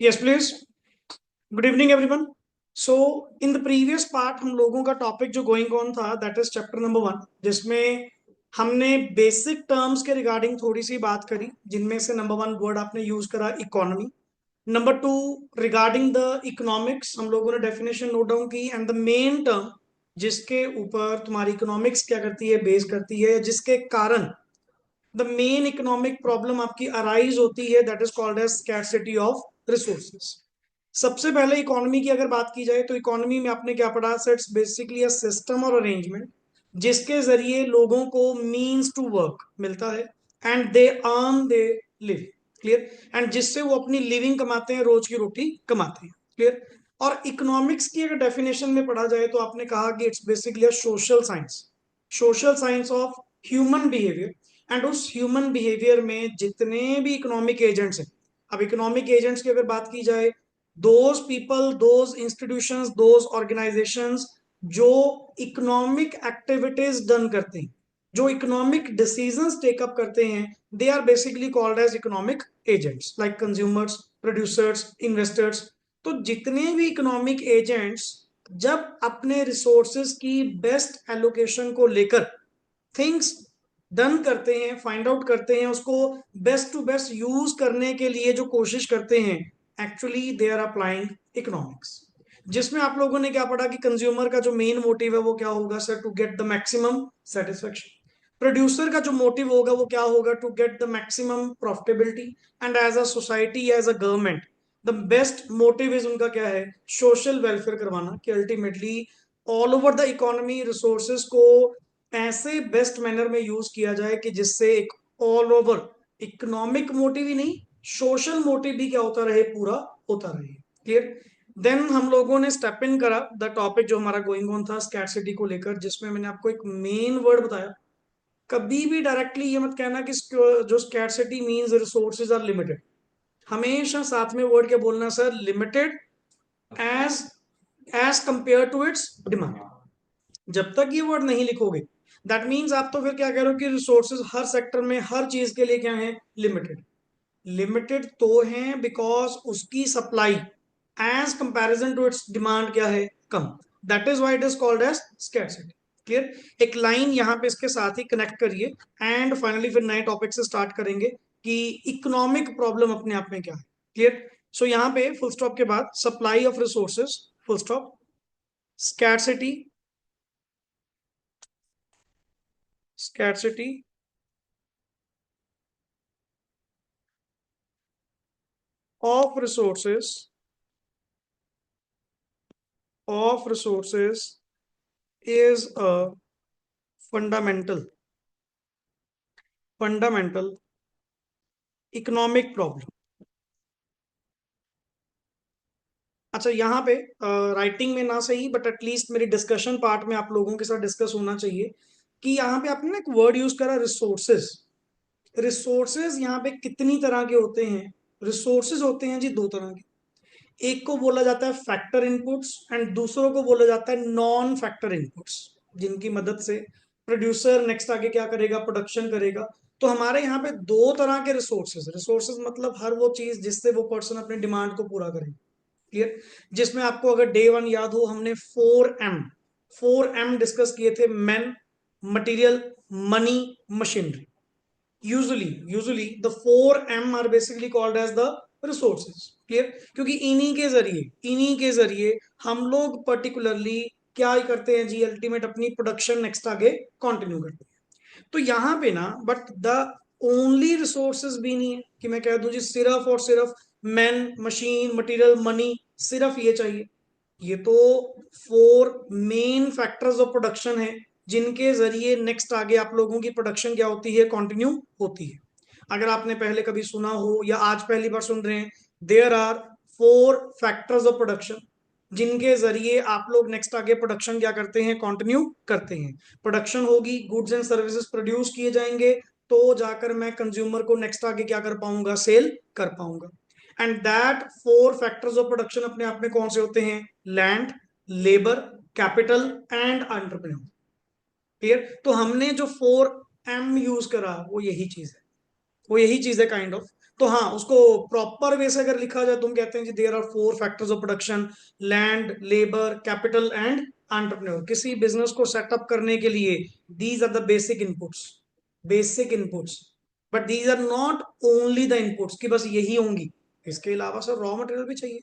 Yes, please. Good evening, everyone. So, in the previous part, हम लोगों का topic जो गोइंग ऑन था दैट इज चैप्टर नंबर 1, जिसमें हमने बेसिक टर्म्स के रिगार्डिंग थोड़ी सी बात करी, जिनमें से नंबर 1 वर्ड आपने यूज करा economy. Number 2, regarding the economics हम लोगों ने डेफिनेशन नोट डाउन की, एंड द मेन टर्म जिसके ऊपर तुम्हारी इकोनॉमिक्स क्या करती है, बेस करती है, जिसके कारण द मेन इकोनॉमिक प्रॉब्लम आपकी अराइज होती है, that is called as scarcity of resources. सबसे पहले इकोनॉमी की अगर बात की जाए तो इकोनॉमी में आपने क्या पढ़ा, sir? It's basically a system और अरेंजमेंट जिसके जरिए लोगों को मीन्स टू वर्क मिलता है and they earn they live. Clear? And जिससे वो अपनी लिविंग कमाते हैं, रोज की रोटी कमाते हैं। क्लियर? और इकोनॉमिक्स की अगर डेफिनेशन में पढ़ा जाए तो आपने कहा कि it's basically a social science of human behaviour. And उस ह्यूमन बिहेवियर में जितने भी इकोनॉमिक एजेंट्स हैं, अब इकोनॉमिक एजेंट्स की अगर बात की जाए, those people, those institutions, those organisations जो इकोनॉमिक एक्टिविटीज डन करते हैं, जो इकोनॉमिक डिसीजंस टेकअप करते हैं, they are basically called as economic agents, like consumers, producers, investors. तो जितने भी इकोनॉमिक एजेंट्स जब अपने रिसोर्सेज की बेस्ट एलोकेशन को लेकर थिंग्स डन करते हैं, फाइंड आउट करते हैं, उसको बेस्ट टू बेस्ट यूज करने के लिए जो कोशिश करते हैं, actually they are applying economics. जिसमें आप लोगों ने क्या पढ़ा कि कंज्यूमर का जो मेन मोटिव है वो क्या होगा, sir? To get the maximum satisfaction. Producer का जो मोटिव होगा वो क्या होगा? To get the maximum profitability. And as a society, as a government, the best motive is उनका क्या है? सोशल वेलफेयर करवाना, कि ultimately all over the economy resources को ऐसे बेस्ट मैनर में यूज किया जाए कि जिससे एक ऑल ओवर इकोनॉमिक मोटिव ही नहीं, सोशल मोटिव भी क्या होता रहे, पूरा होता रहे। क्लियर? देन हम लोगों ने स्टेप इन करा द टॉपिक जो हमारा गोइंग ऑन था स्कैर्सिटी को लेकर, जिसमें मैंने आपको एक मेन वर्ड बताया। कभी भी डायरेक्टली ये मत कहना कि जो scarcity means resources are limited. हमेशा साथ में वर्ड क्या बोलना, sir? Limited as as compare to its demand. जब तक ये वर्ड नहीं लिखोगे, दैट मीन्स आप तो फिर क्या कह रहे हो कि रिसोर्सेज हर सेक्टर में हर चीज के लिए क्या है? लिमिटेड। लिमिटेड तो है बिकॉज उसकी supply as comparison to its demand क्या है? कम। That is why it is called as scarcity. Clear? एक लाइन यहां पे इसके साथ ही कनेक्ट करिए, एंड फाइनली फिर नए टॉपिक से स्टार्ट करेंगे कि इकोनॉमिक प्रॉब्लम अपने आप में क्या है। क्लियर? सो यहां पे फुल स्टॉप के बाद supply of resources, full stop, scarcity, scarcity of resources is a fundamental economic problem। अच्छा, यहाँ पे राइटिंग में ना सही, बट एटलीस्ट मेरी डिस्कशन पार्ट में आप लोगों के साथ डिस्कस होना चाहिए कि यहाँ पे आपने ना एक वर्ड यूज करा, रिसोर्सेज। रिसोर्सेज यहाँ पे कितनी तरह के होते हैं? रिसोर्सेज होते हैं जी दो तरह के। एक को बोला जाता है फैक्टर इनपुट्स एंड दूसरों को बोला जाता है नॉन फैक्टर इनपुट्स, जिनकी मदद से प्रोड्यूसर नेक्स्ट आगे क्या करेगा? प्रोडक्शन करेगा। तो हमारे यहाँ पे दो तरह के रिसोर्सेज, रिसोर्सेज मतलब हर वो चीज जिससे वो पर्सन अपने डिमांड को पूरा करे। क्लियर? जिसमें आपको अगर डे 1 याद हो, हमने 4M डिस्कस किए थे, man, material, money, machinery. Usually the 4M are basically called as the resources. Clear? क्योंकि इन्हीं के जरिए हम लोग पर्टिकुलरली क्या करते हैं जी? अल्टीमेट अपनी प्रोडक्शन नेक्स्ट आगे कंटिन्यू करते हैं। तो यहाँ पे ना, बट द ओनली रिसोर्सेज भी नहीं है कि मैं कह दूं जी सिर्फ और सिर्फ मैन, मशीन, मटेरियल, मनी, सिर्फ ये चाहिए। ये तो 4 मेन फैक्टर्स ऑफ प्रोडक्शन है, जिनके जरिए नेक्स्ट आगे आप लोगों की प्रोडक्शन क्या होती है? कंटिन्यू होती है। अगर आपने पहले कभी सुना हो या आज पहली बार सुन रहे हैं, there are 4 factors of production, जिनके जरिए आप लोग नेक्स्ट आगे प्रोडक्शन क्या करते हैं? कंटिन्यू करते हैं। प्रोडक्शन होगी, गुड्स एंड सर्विसेज प्रोड्यूस किए जाएंगे, तो जाकर मैं कंज्यूमर को नेक्स्ट आगे क्या कर पाऊंगा? सेल कर पाऊंगा। And that 4 factors of production अपने आप में कौन से होते हैं? Land, labour, capital and entrepreneur. Clear? तो हमने जो 4M यूज करा वो यही चीज है, काइंड ऑफ। तो हाँ, उसको प्रॉपर वे से अगर लिखा जाए तो हम कहते हैं जी there are 4 factors of production: land, labour, capital and entrepreneur. किसी बिजनेस को सेटअप करने के लिए these are the basic inputs, basic inputs. But these are not only the inputs कि बस यही होंगी, इसके अलावा सर रॉ मटेरियल भी चाहिए,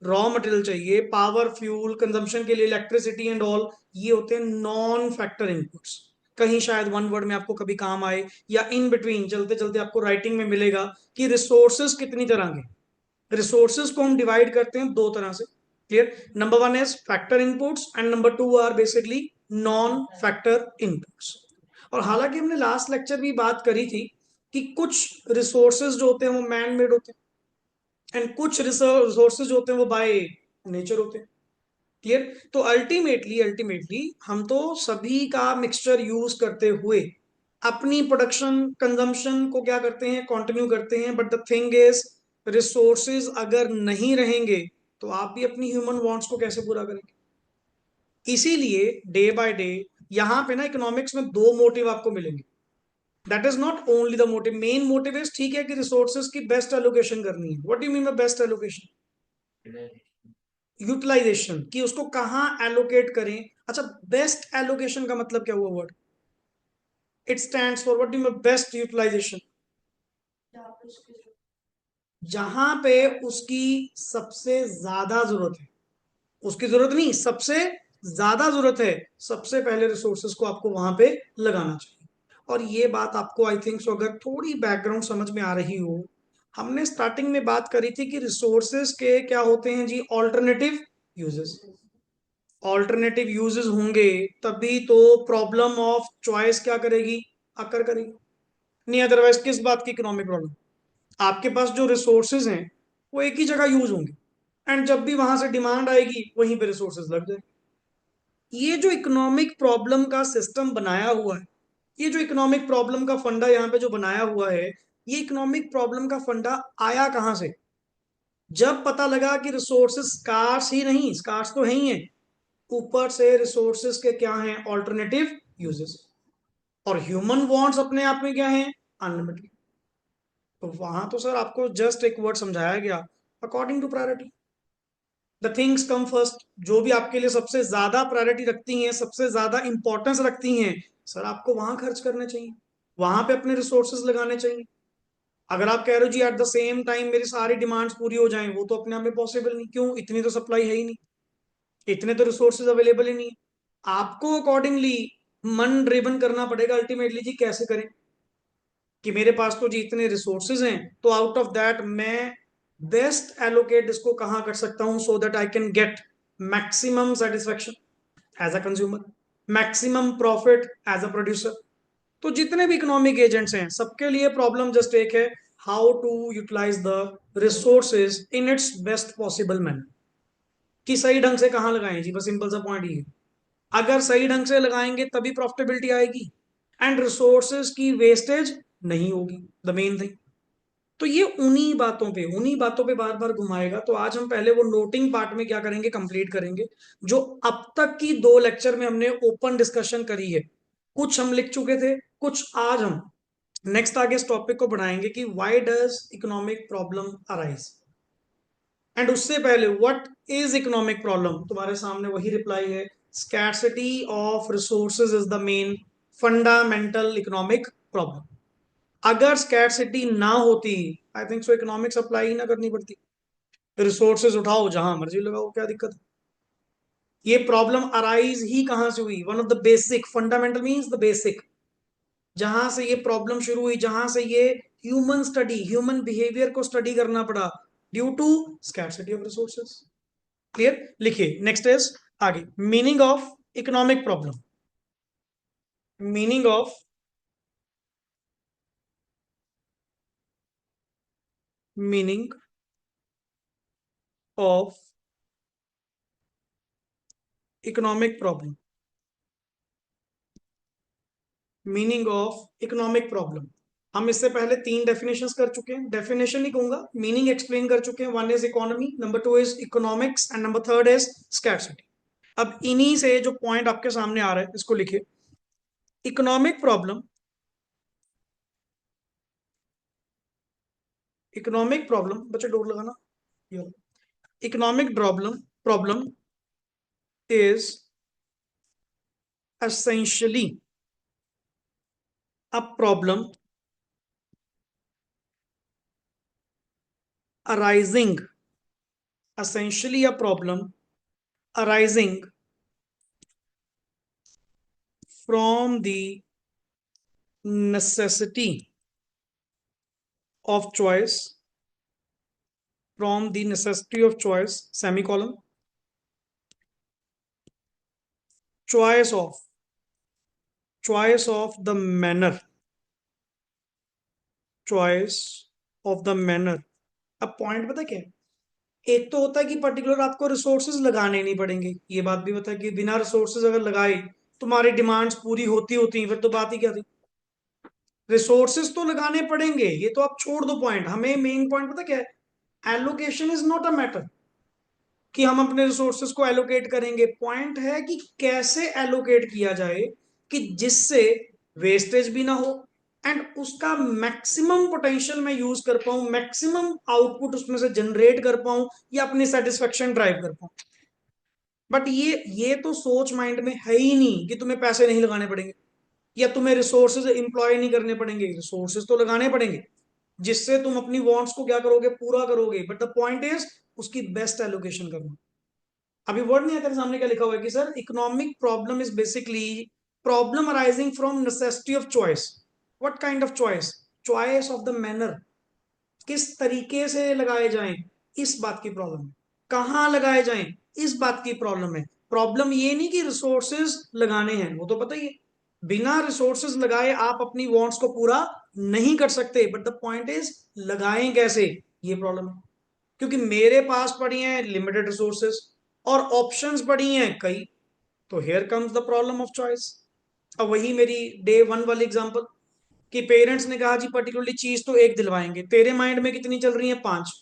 रॉ मटेरियल चाहिए, पावर, फ्यूल, कंजम्पशन के लिए इलेक्ट्रिसिटी एंड ऑल, ये होते हैं नॉन फैक्टर इनपुट्स। कहीं शायद वन वर्ड में आपको कभी काम आए, या इन बिटवीन चलते चलते आपको राइटिंग में मिलेगा कि रिसोर्सेज कितनी तरह के। रिसोर्सेज को हम डिवाइड करते हैं 2 तरह से, clear? Number 1 is factor inputs and number 2 are basically non factor inputs. और हालांकि हमने लास्ट लेक्चर भी बात करी थी कि कुछ रिसोर्सेज जो होते हैं वो मैन मेड होते हैं एंड कुछ रिसोर्सेज जो होते हैं वो बाय नेचर होते हैं, क्लियर? तो अल्टीमेटली अल्टीमेटली हम तो सभी का मिक्सचर यूज करते हुए अपनी प्रोडक्शन कंजम्पशन को क्या करते हैं, कंटिन्यू करते हैं। But the thing is, resources अगर नहीं रहेंगे तो आप भी अपनी ह्यूमन वांट्स को कैसे पूरा करेंगे? इसीलिए डे बाय डे यहां पे ना इकोनॉमिक्स में 2 मोटिव आपको मिलेंगे। That is not only the motive, main motive is ठीक है कि रिसोर्सेज की बेस्ट एलोकेशन करनी है। What do you mean by best allocation? Utilization, कि उसको कहाँ एलोकेट करें। अच्छा, बेस्ट एलोकेशन का मतलब क्या हुआ word? It stands for what do you mean best utilization? जहां पे उसकी सबसे ज्यादा जरूरत है, उसकी जरूरत नहीं, सबसे ज्यादा जरूरत है, सबसे पहले रिसोर्सेज को आपको वहां पे लगाना चाहिए। और ये बात आपको आई थिंक सो अगर थोड़ी बैकग्राउंड समझ में आ रही हो, हमने स्टार्टिंग में बात करी थी कि रिसोर्सेज के क्या होते हैं जी, ऑल्टरनेटिव यूजेस। ऑल्टरनेटिव यूजेस होंगे तभी तो प्रॉब्लम ऑफ चॉइस क्या करेगी, अकर करेगी। नहीं अदरवाइज किस बात की इकोनॉमिक प्रॉब्लम? आपके पास जो रिसोर्सेज हैं वो एक ही जगह यूज होंगे, एंड जब भी वहां से डिमांड आएगी वहीं पे रिसोर्सेज लग जाए। ये जो इकोनॉमिक प्रॉब्लम का सिस्टम बनाया हुआ है, ये जो इकोनॉमिक प्रॉब्लम का फंडा यहाँ पे जो बनाया हुआ है, ये इकोनॉमिक प्रॉब्लम का फंडा आया कहां से? जब पता लगा कि रिसोर्सेज स्कार्स ही नहीं, स्कार्स तो है ही है, ऊपर से रिसोर्सेज के क्या हैं, ऑल्टरनेटिव यूजेस। और ह्यूमन वांट्स अपने आप में क्या है, अनलिमिटेड। तो वहां तो सर आपको जस्ट एक वर्ड समझाया गया, according to priority. The things come first, जो भी आपके लिए सबसे ज्यादा प्रायोरिटी रखती हैं, सबसे ज्यादा इंपॉर्टेंस रखती हैं, सर आपको वहां खर्च करने चाहिए, वहां पे अपने रिसोर्सेज लगाने चाहिए। अगर आप कह रहे हो जी एट द सेम टाइम मेरी सारी डिमांड्स पूरी हो जाएं, वो तो अपने आप में पॉसिबल नहीं। क्यों? इतनी तो सप्लाई है ही नहीं, इतने तो रिसोर्सेज अवेलेबल ही नहीं है। आपको अकॉर्डिंगली मन ड्रिवन करना पड़ेगा अल्टीमेटली जी, कैसे करें कि मेरे पास तो जी इतने रिसोर्सेज हैं, तो आउट ऑफ दैट मैं बेस्ट एलोकेट इसको कहाँ कर सकता हूं, so that I can get maximum satisfaction as a consumer, maximum profit as a producer. तो जितने भी इकोनॉमिक एजेंट्स हैं सबके लिए प्रॉब्लम जस्ट एक है, how to utilize the resources in its best possible manner. कि सही ढंग से कहाँ लगाएं जी, बस सिंपल सा पॉइंट ये है। अगर सही ढंग से लगाएंगे तभी प्रॉफिटेबिलिटी आएगी, एंड रिसोर्सेज की वेस्टेज नहीं होगी, द मेन थिंग। तो ये उन्हीं बातों पे बार बार घुमाएगा। तो आज हम पहले वो नोटिंग पार्ट में क्या करेंगे, कंप्लीट करेंगे, जो अब तक की 2 लेक्चर में हमने ओपन डिस्कशन करी है। कुछ हम लिख चुके थे, कुछ आज हम नेक्स्ट आगे इस टॉपिक को बढ़ाएंगे कि why does economic problem arise. And उससे पहले व्हाट इज इकोनॉमिक प्रॉब्लम, तुम्हारे सामने वही रिप्लाई है, scarcity of resources is the main fundamental economic problem. अगर स्कैर्सिटी ना होती, I think so economic supply ही ना करनी पड़ती, रिसोर्सेज उठाओ जहां मर्जी लगाओ, क्या दिक्कत है? ये प्रॉब्लम अराइज ही कहां से हुई? One of the basic, fundamental means the basic, जहां से ये प्रॉब्लम शुरू हुई, जहां से ये ह्यूमन स्टडी, ह्यूमन बिहेवियर को स्टडी करना पड़ा, due to scarcity of resources. Clear? लिखिए नेक्स्ट इज आगे, meaning of economic problem. Meaning of meaning of economic problem. Meaning of economic problem, हम इससे पहले 3 डेफिनेशंस कर चुके हैं, डेफिनेशन ही कहूंगा, मीनिंग एक्सप्लेन कर चुके हैं। 1 is economy, number 2 is economics and number 3 is scarcity. अब इन्हीं से जो पॉइंट आपके सामने आ रहा है इसको लिखिए। इकोनॉमिक प्रॉब्लम इकोनॉमिक प्रॉब्लम, बच्चे डोर लगाना, economic problem is essentially a problem arising, essentially a problem arising from the necessity of choice, from the necessity of choice, semicolon, choice of, choice of the manner, choice of the manner. अब point पता क्या है, एक तो होता है कि particular आपको रिसोर्सेज लगाने नहीं पड़ेंगे, ये बात भी होता है कि बिना रिसोर्सेज अगर लगाए तुम्हारी डिमांड्स पूरी होती होती फिर तो बात ही क्या थी। रिसोर्सेज तो लगाने पड़ेंगे, ये तो आप छोड़ दो पॉइंट, हमें मेन पॉइंट पता क्या है, allocation is not a matter कि हम अपने रिसोर्सेज को एलोकेट करेंगे, पॉइंट है कि कैसे एलोकेट किया जाए कि जिससे वेस्टेज भी ना हो एंड उसका मैक्सिमम पोटेंशियल मैं यूज कर पाऊं, मैक्सिमम आउटपुट उसमें से जनरेट कर पाऊं या अपनी सेटिस्फेक्शन ड्राइव कर पाऊं। बट ये तो सोच माइंड में है ही नहीं कि तुम्हें पैसे नहीं लगाने पड़ेंगे या तुम्हें रिसोर्सेज इंप्लॉय नहीं करने पड़ेंगे, रिसोर्सेज तो लगाने पड़ेंगे जिससे तुम अपनी वांट्स को क्या करोगे, पूरा करोगे, बट द पॉइंट इज उसकी बेस्ट एलोकेशन करना। अभी वर्ड नहीं है तेरे सामने, क्या लिखा हुआ है कि sir economic problem is basically problem arising from necessity of choice. What kind of choice, choice of the manner, किस तरीके से लगाए जाएं, इस बात की प्रॉब्लम है। कहाँ लगाए जाएं, इस बात की प्रॉब्लम है। प्रॉब्लम ये नहीं कि रिसोर्सेज लगाने हैं, वो तो पता ही है, बिना रिसोर्सेज लगाए आप अपनी वांट्स को पूरा नहीं कर सकते, बट द पॉइंट इज लगाएं कैसे, ये प्रॉब्लम है। क्योंकि मेरे पास पड़ी हैं लिमिटेड रिसोर्सेज और ऑप्शंस पड़ी हैं कई, तो here comes the problem of choice. अब वही मेरी डे वन वाली एग्जांपल कि पेरेंट्स ने कहा जी पर्टिकुलरली चीज तो एक दिलवाएंगे, तेरे माइंड में कितनी चल रही है, पांच।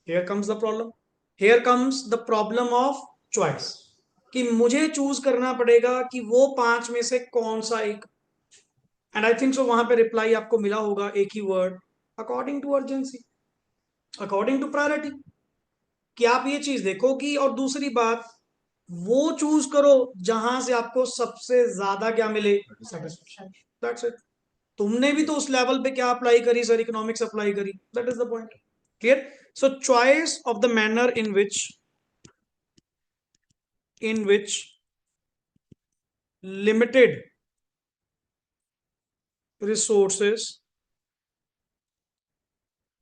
Here comes the problem, here comes the problem of choice कि मुझे चूज करना पड़ेगा कि वो पांच में से कौन सा एक। एंड आई थिंक सो वहां पे रिप्लाई आपको मिला होगा एक ही word, according to urgency, according to priority, कि आप ये चीज देखो कि, और दूसरी बात वो चूज करो जहां से आपको सबसे ज्यादा क्या मिले, सेटिस्फेक्शन। That's it. तुमने भी तो उस लेवल पे क्या अप्लाई करी सर, इकोनॉमिक्स अप्लाई करी, that is the point. Clear. So choice of the manner in which limited resources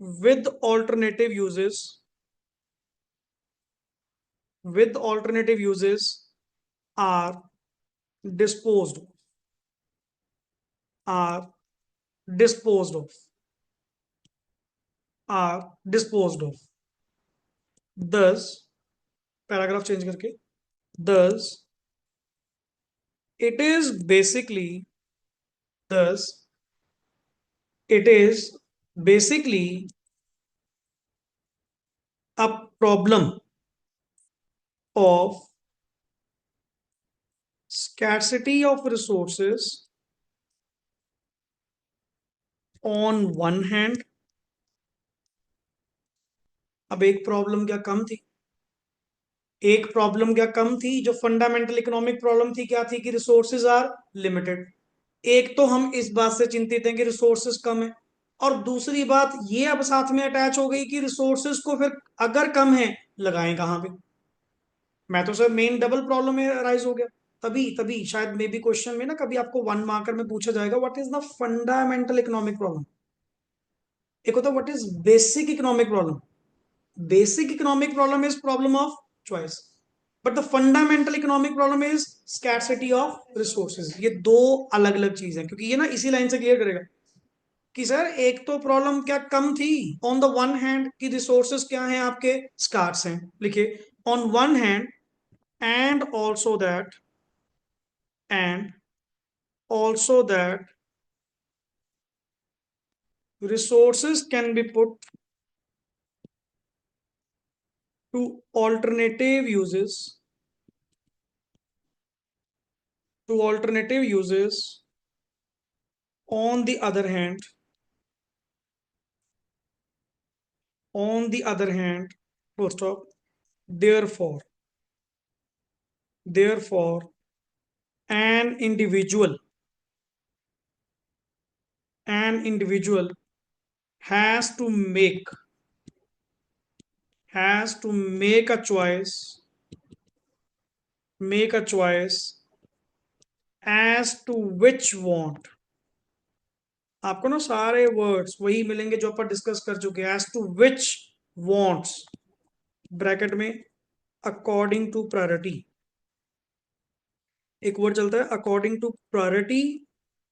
with alternative uses, with alternative uses are disposed, are disposed of, are disposed of, thus paragraph change करके, thus it is basically, thus it is basically a problem of scarcity of resources on one hand। अब एक problem क्या कम थी, एक problem क्या कम थी, जो fundamental economic problem थी क्या थी कि रिसोर्सेज आर लिमिटेड। एक तो हम इस बात से चिंतित हैं कि रिसोर्सेज कम है, और दूसरी बात ये अब साथ में अटैच हो गई कि रिसोर्सेज को फिर अगर कम है लगाएं कहां पे। मैं तो सर मेन डबल प्रॉब्लम में राइज हो गया। तभी तभी शायद मे बी क्वेश्चन में ना कभी आपको वन मार्कर में पूछा जाएगा what is the fundamental economic problem, एक होता है what is basic economic problem. Basic economic problem is problem of choice, but the fundamental economic problem is scarcity of resources. ये दो अलग अलग चीज है, क्योंकि ये ना इसी लाइन से क्लियर करेगा कि सर एक तो प्रॉब्लम क्या कम थी ऑन द वन हैंड कि रिसोर्सेज क्या हैं आपके, स्कार्स हैं, लिखिए on one hand, and also that, and also that resources can be put to alternative uses, to alternative uses – on the other hand, on the other hand, full stop, therefore, therefore, an individual, an individual has to make, has to make a choice, make a choice as to which want. आपको ना सारे words वही मिलेंगे जो अपन discuss कर चुके हैं. As to which wants, bracket में, अकॉर्डिंग टू प्रायोरिटी. एक वर्ड चलता है अकॉर्डिंग टू प्रायोरिटी,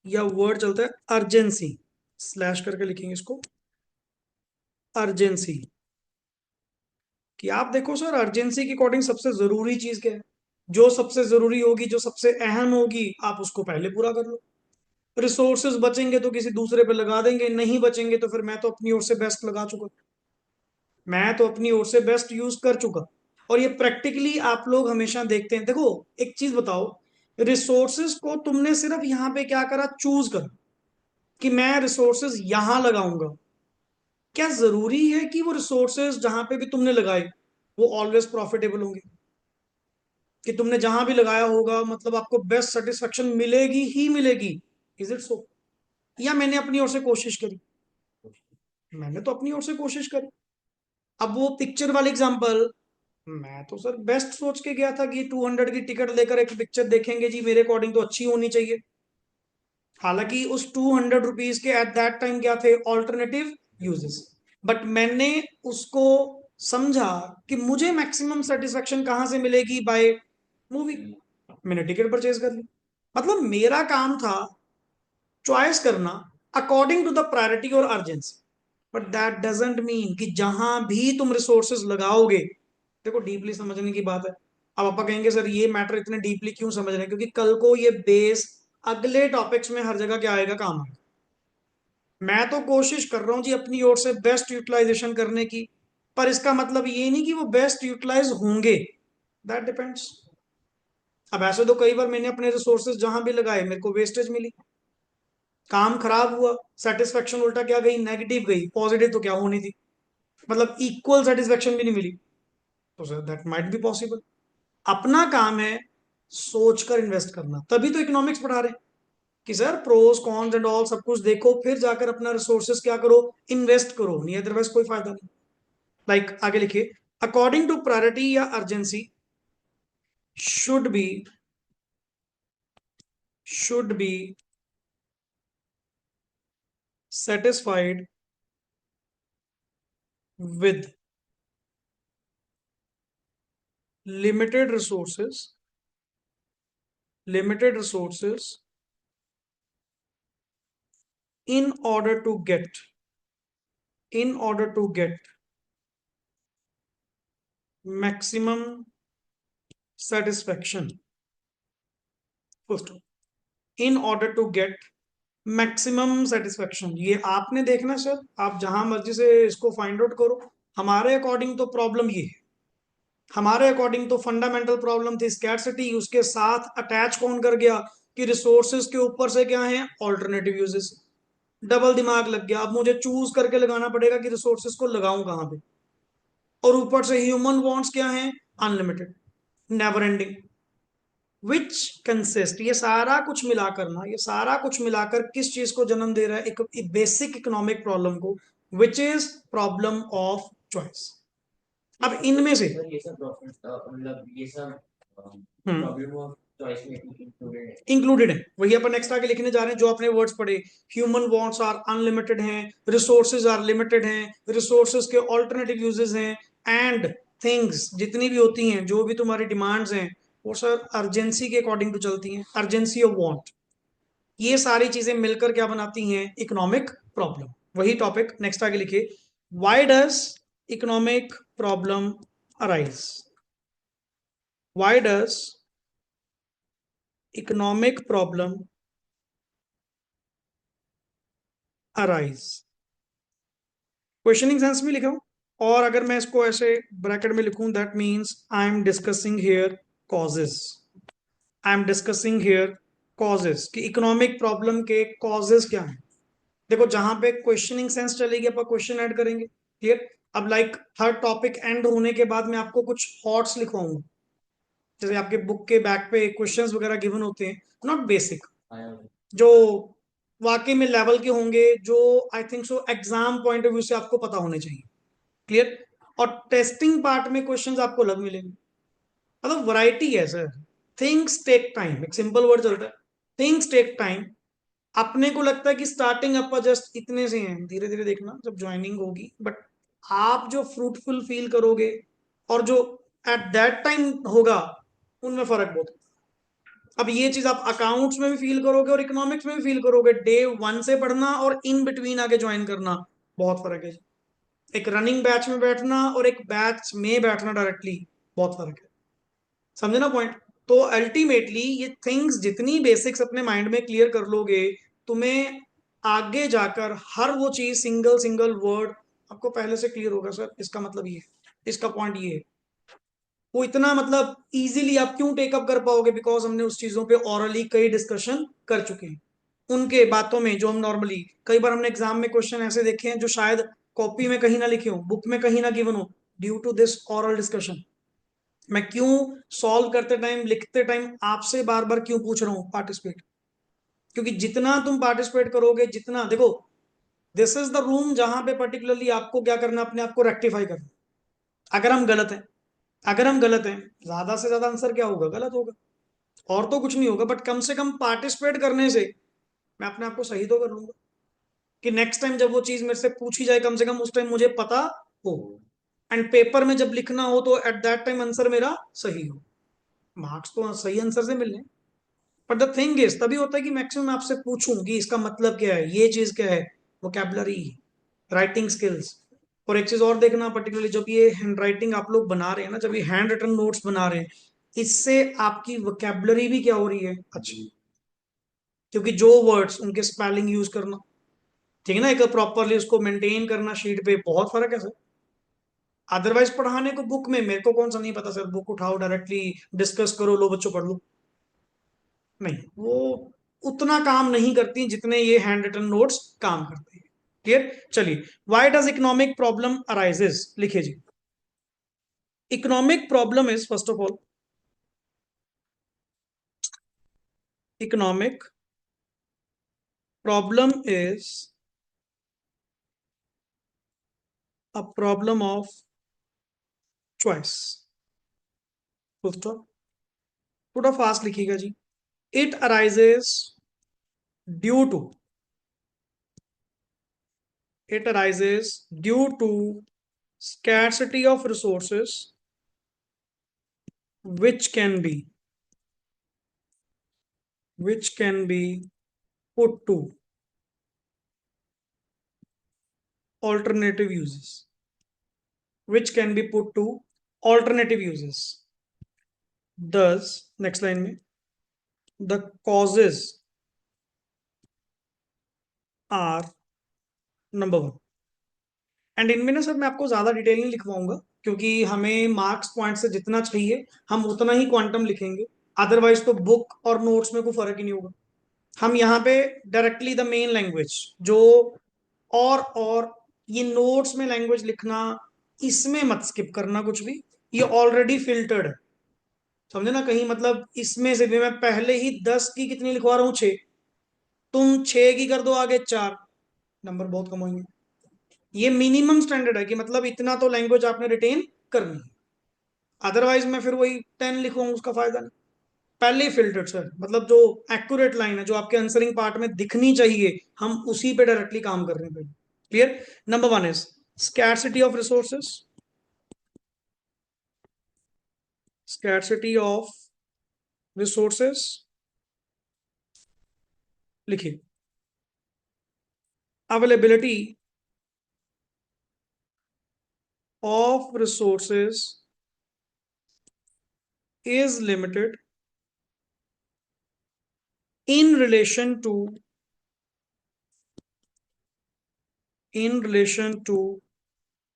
या वर्ड चलता है अर्जेंसी. स्लैश करके लिखेंगे इसको, अर्जेंसी. कि आप देखो सर, अर्जेंसी के अकॉर्डिंग सबसे जरूरी चीज क्या है? जो सबसे जरूरी होगी, जो सबसे अहम होगी, आप उसको पहले पूरा कर लो. रिसोर्सेज बचेंगे तो किसी दूसरे पे लगा देंगे, नहीं बचेंगे तो फिर मैं तो अपनी ओर से बेस्ट लगा चुका, मैं तो अपनी ओर से बेस्ट यूज कर चुका. और ये प्रैक्टिकली आप लोग हमेशा देखते हैं. देखो, एक चीज बताओ, रिसोर्सेज को तुमने सिर्फ यहां पे क्या करा, चूज कर, कि मैं रिसोर्सेज यहां लगाऊंगा. क्या जरूरी है कि वो रिसोर्सेज जहां पे भी तुमने लगाए वो ऑलवेज प्रॉफिटेबल होंगे? कि तुमने जहां भी लगाया होगा मतलब आपको बेस्ट सेटिस्फेक्शन मिलेगी ही मिलेगी? Is it so? या मैंने अपनी ओर से कोशिश करी? मैंने तो अपनी ओर से कोशिश करी. अब वो पिक्चर वाले एग्जांपल, मैं तो सर बेस्ट सोच के गया था कि 200 की टिकट लेकर एक पिक्चर देखेंगे जी, मेरे अकॉर्डिंग तो अच्छी होनी चाहिए. हालांकि उस 200 रुपीज के एट दैट टाइम क्या थे, ऑल्टरनेटिव यूजेस. बट मैंने उसको समझा कि मुझे मैक्सिमम सेटिस्फेक्शन कहां से मिलेगी, बाय मूवी. मैंने टिकट परचेज कर ली. मतलब मेरा काम था चॉइस करना अकॉर्डिंग टू द प्रायोरिटी और urgency. But that doesn't mean कि जहां भी तुम रिसोर्सेज लगाओगे, देखो डीपली समझने की बात है. अब आप कहेंगे सर ये मैटर इतने डीपली क्यों समझ रहे हैं? क्योंकि कल को ये बेस अगले टॉपिक्स में हर जगह क्या आएगा, काम आएगा. मैं तो कोशिश कर रहा हूं जी अपनी ओर से बेस्ट यूटिलाइजेशन करने की, पर इसका मतलब ये नहीं कि वो बेस्ट यूटिलाइज होंगे. That depends. अब ऐसे तो कई बार मैंने अपने रिसोर्सेज जहां भी लगाए मेरे को वेस्टेज मिली, काम खराब हुआ, सेटिस्फेक्शन उल्टा क्या गई, नेगेटिव गई. पॉजिटिव तो क्या होनी थी, मतलब इक्वल सेटिस्फेक्शन भी नहीं मिली. तो sir that might be possible. अपना काम है सोचकर इन्वेस्ट करना. तभी तो इकोनॉमिक्स पढ़ा रहे हैं कि sir pros cons and all सब कुछ देखो, फिर जाकर अपना रिसोर्सेस क्या करो, इन्वेस्ट करो, नहीं अदरवाइज कोई फायदा नहीं. लाइक आगे लिखिए, अकॉर्डिंग टू प्रायोरिटी या urgency, should be, should be satisfied with limited resources, limited resources in order to get, in order to get maximum satisfaction. First, in order to get maximum satisfaction. ये आपने देखना sir, आप जहां मर्जी से इसको find out करो. हमारे अकॉर्डिंग तो प्रॉब्लम ये है, हमारे अकॉर्डिंग तो फंडामेंटल प्रॉब्लम थी स्कैर्सिटी, उसके साथ अटैच कौन कर गया कि रिसोर्सेज के ऊपर से क्या है, ऑल्टरनेटिव यूजेस. डबल दिमाग लग गया. अब मुझे चूज करके लगाना पड़ेगा कि रिसोर्सेज को लगाऊं कहां पे. और ऊपर से ह्यूमन वांट्स क्या है, unlimited, never ending. Which consist, ये सारा कुछ मिलाकर ना, ये सारा कुछ मिलाकर किस चीज को जन्म दे रहा है, एक बेसिक इकोनॉमिक प्रॉब्लम को, which is problem of choice. अब इनमें से ये सब मतलब ये सब हम्म प्रॉब्लम ऑफ चॉइस में इंक्लूडेड है. इंक्लूडेड है. वही अपन नेक्स्ट आगे लिखने जा रहे हैं जो अपने वर्ड्स पढ़े. ह्यूमन वांट्स आर अनलिमिटेड हैं, रिसोर्सेज आर लिमिटेड हैं, रिसोर्सेज के ऑल्टरनेटिव यूजेस हैं, एंड थिंग्स जितनी भी होती हैं, जो भी तुम्हारी डिमांड्स हैं, वो सर अर्जेंसी के अकॉर्डिंग टू चलती हैं, अर्जेंसी ऑफ वांट. ये सारी चीजें मिलकर क्या बनाती हैं, इकोनॉमिक प्रॉब्लम. वही टॉपिक नेक्स्ट आगे लिखिए, why does economic problem arise, why does economic problem arise. Questioning sense में लिखा हूं. और अगर मैं इसको ऐसे ब्रैकेट में लिखूं, that means I am discussing here causes, I am discussing here causes, कि इकोनॉमिक प्रॉब्लम के कॉजेस क्या हैं. देखो जहां पे क्वेश्चनिंग सेंस चलेगी अपन क्वेश्चन ऐड करेंगे. क्लियर? अब लाइक हर टॉपिक एंड होने के बाद मैं आपको कुछ थॉट्स लिखवाऊंगा, जैसे आपके बुक के बैक पे क्वेश्चंस वगैरह गिवन होते हैं, नॉट बेसिक, जो वाकई में लेवल के होंगे, जो आई think so exam point of view से आपको पता होने चाहिए। क्लियर? और टेस्टिंग पार्ट में क्वेश्चंस आपको अलग मिलेंगे। मतलब वैरायटी है सर। थिंग्स टेक टाइम, एक सिंपल वर्ड चलता है, थिंग्स टेक टाइम। अपने को लगता है कि स्टार्टिंग आपका जस्ट इतने से हैं, धीरे धीरे देखना जब ज्वाइनिंग होगी, बट आप जो फ्रूटफुल फील करोगे और जो एट दैट टाइम होगा, उनमें फर्क बहुत है। अब ये चीज आप अकाउंट्स में भी फील करोगे और इकोनॉमिक्स में भी फील करोगे, डे वन से पढ़ना और इन बिटवीन आके ज्वाइन करना, बहुत फर्क है। एक रनिंग बैच में बैठना और एक बैच में बैठना डायरेक्टली, बहुत फर्क है। समझे ना पॉइंट? तो अल्टीमेटली ये थिंग्स जितनी बेसिक्स अपने माइंड में क्लियर कर लोगे, तुम्हें आगे जाकर हर वो चीज सिंगल सिंगल वर्ड आपको पहले से क्लियर होगा। सर इसका मतलब ये है, इसका पॉइंट ये है। वो इतना मतलब इजीली आप क्यों टेकअप कर पाओगे? बिकॉज हमने उस चीजों पे ऑरली कई डिस्कशन कर चुके हैं, उनके बातों में जो हम नॉर्मली कई बार हमने एग्जाम में क्वेश्चन ऐसे देखे हैं जो शायद कॉपी में कहीं ना लिखे हो, बुक में कहीं ना गिवन हो, due to this oral discussion. मैं क्यों सॉल्व करते टाइम, लिखते टाइम आपसे बार बार क्यों पूछ रहा हूं पार्टिसिपेट? क्योंकि जितना तुम पार्टिसिपेट करोगे, जितना देखो, दिस इज द रूम जहां पे पर्टिकुलरली आपको क्या करना है, अपने आप को रेक्टिफाई करना। अगर हम गलत हैं, अगर हम गलत हैं, ज्यादा से ज्यादा आंसर क्या होगा? गलत होगा, और तो कुछ नहीं होगा। बट कम से कम पार्टिसिपेट करने से मैं अपने आप को सही तो कर लूंगा, कि नेक्स्ट टाइम जब वो चीज मेरे से पूछी जाए, कम से कम उस टाइम मुझे पता हो, एंड पेपर में जब लिखना हो तो एट दैट टाइम आंसर मेरा सही हो। मार्क्स तो सही आंसर से मिलने, बट द थिंग इज तभी होता है कि मैक्सिमम आपसे पूछूं कि इसका मतलब क्या है, ये चीज क्या है, वोकैबुलरी, राइटिंग स्किल्स। और एक चीज और देखना, पर्टिकुलरली जब ये हैंड राइटिंग आप लोग बना रहे हैं ना, जब ये हैंड रिटन नोट्स बना रहे हैं, इससे आपकी वोकैबुलरी भी क्या हो रही है? अच्छी। क्योंकि जो वर्ड्स उनके स्पेलिंग यूज करना, ठीक है ना, एक प्रॉपरली उसको मेंटेन करना शीट पे, बहुत फर्क है सर। अदरवाइज पढ़ाने को बुक में मेरे को कौन सा नहीं पता सर, बुक उठाओ डायरेक्टली डिस्कस करो, लो बच्चों पढ़ लो, नहीं, वो उतना काम नहीं करती जितने ये हैंड रिटन नोट्स काम करते हैं। क्लियर? चलिए, why does economic problem arises, लिखिए जी। Economic problem is, first of all, economic problem is a problem of choice, full stop. थोड़ा फास्ट लिखिएगा जी। It arises due to, it arises due to scarcity of resources which can be which can be put to alternative uses, which can be put to alternative uses. Thus, next line में, the causes are number one. And इनमें ना sir मैं आपको ज्यादा detail नहीं लिखवाऊंगा, क्योंकि हमें marks point से जितना चाहिए हम उतना ही क्वांटम लिखेंगे। अदरवाइज तो बुक और नोट्स में कोई फर्क ही नहीं होगा। हम यहाँ पे डायरेक्टली द मेन लैंग्वेज जो, और ये नोट्स में लैंग्वेज लिखना, इसमें मत स्किप करना कुछ भी, ये ऑलरेडी फिल्टर्ड है। समझे ना? कहीं मतलब इसमें से भी मैं पहले ही 10 की कितनी लिखवा रहा हूँ, 6, तुम 6 की कर दो आगे 4, नंबर बहुत कम होंगे। ये मिनिमम स्टैंडर्ड है कि मतलब इतना तो लैंग्वेज आपने रिटेन करनी है, अदरवाइज मैं फिर वही 10 लिखवाऊंगा, उसका फायदा नहीं। पहले ही फिल्टर्ड सर, मतलब जो एक्यूरेट लाइन है जो आपके आंसरिंग पार्ट में दिखनी चाहिए, हम उसी पे डायरेक्टली काम कर रहे हैं। Clear? Number one is scarcity of resources, scarcity of resources, लिखिए। Availability of resources is limited in relation to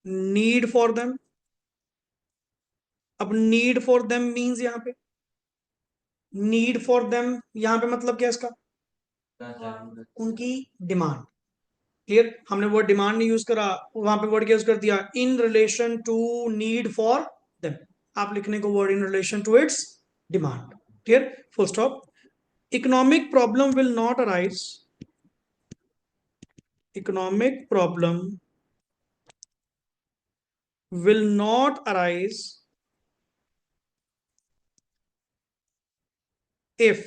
need for them। अब नीड फॉर देम मींस, यहाँ पे नीड फॉर देम यहाँ पे मतलब क्या इसका? उनकी डिमांड। क्लियर, हमने वर्ड डिमांड नहीं यूज करा, वहां पे वर्ड क्या यूज कर दिया, in relation to need for them, आप लिखने को word in relation to its demand. Clear, full stop. Economic problem will not arise, economic problem will not arise if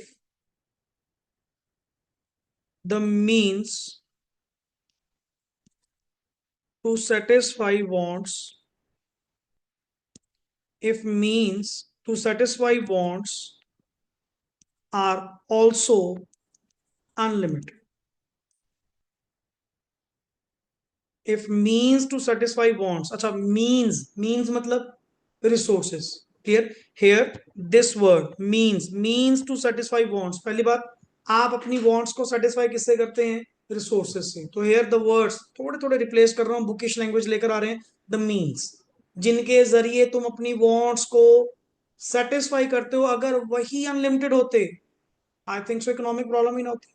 the means to satisfy wants, if means to satisfy wants are also unlimited. If means to satisfy wants, अच्छा, means मतलब resources, clear, here this word means to satisfy wants, पहली बात, आप अपनी wants को satisfy किससे करते हैं, resources से, तो here the words थोड़े थोड़े रिप्लेस कर रहा हूं, बुकिश लैंग्वेज लेकर आ रहे हैं, the means जिनके जरिए तुम अपनी wants को सेटिस्फाई करते हो, अगर वही अनलिमिटेड होते, I think so economic problem ही ना होती,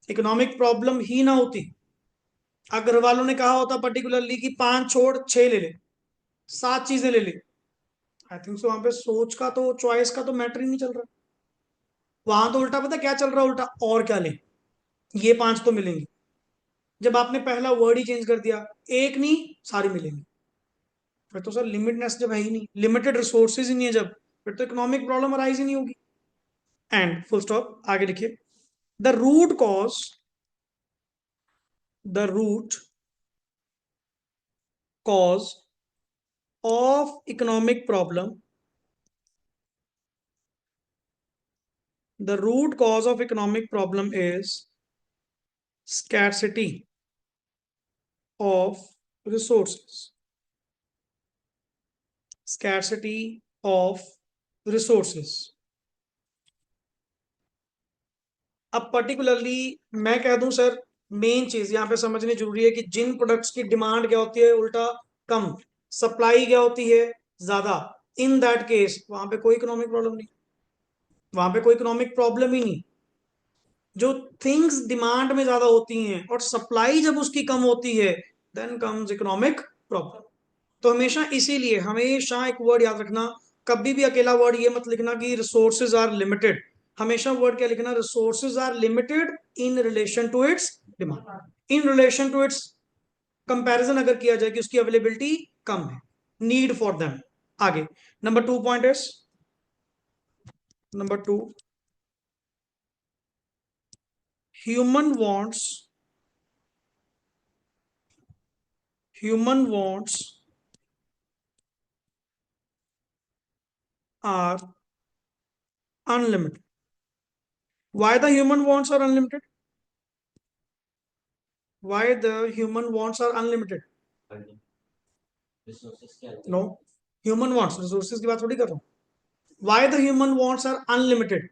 इकोनॉमिक प्रॉब्लम ही ना होती। अगर वालों ने कहा होता पर्टिकुलरली कि 5 छोड़ 6 ले ले, 7 चीजें ले ले, आई थिंक सो वहां पे सोच का तो, चॉइस का तो मैटर ही नहीं चल रहा, वहां तो उल्टा पता क्या चल रहा है, उल्टा और क्या ले, ये 5 तो मिलेंगे, जब आपने पहला वर्ड ही चेंज कर दिया, एक नहीं सारी मिलेंगी, फिर तो सर लिमिटनेस जब है ही नहीं, लिमिटेड रिसोर्सेज ही नहीं है जब, फिर तो इकोनॉमिक प्रॉब्लम अराइज ही नहीं होगी। एंड फुल स्टॉप, आगे लिखिए, the root cause, the root cause of economic problem, the root cause of economic problem is scarcity of resources, scarcity of resources। अब पर्टिकुलरली मैं कह दूं सर, मेन चीज यहां पे समझनी जरूरी है कि जिन प्रोडक्ट्स की डिमांड क्या होती है, उल्टा कम, सप्लाई क्या होती है, ज्यादा, इन दैट केस वहां पे कोई इकोनॉमिक प्रॉब्लम नहीं, वहां पे कोई इकोनॉमिक प्रॉब्लम ही नहीं। जो थिंग्स डिमांड में ज्यादा होती हैं और सप्लाई जब उसकी कम होती है, देन कम्स इकोनॉमिक प्रॉब्लम। तो हमेशा, इसीलिए हमेशा एक वर्ड याद रखना, कभी भी अकेला वर्ड ये मत लिखना कि रिसोर्सेज आर लिमिटेड, हमेशा वर्ड क्या लिखना, resources are limited in relation to its demand, in relation to its, comparison अगर किया जाए कि उसकी अवेलेबिलिटी कम है, नीड फॉर देम। आगे number 2 point is, number 2, human wants, human wants are unlimited. Why the human wants are unlimited? Why the human wants are unlimited? Resources क्या No, human wants, resources की बात थोड़ी कर रहा हूँ। Why the human wants are unlimited?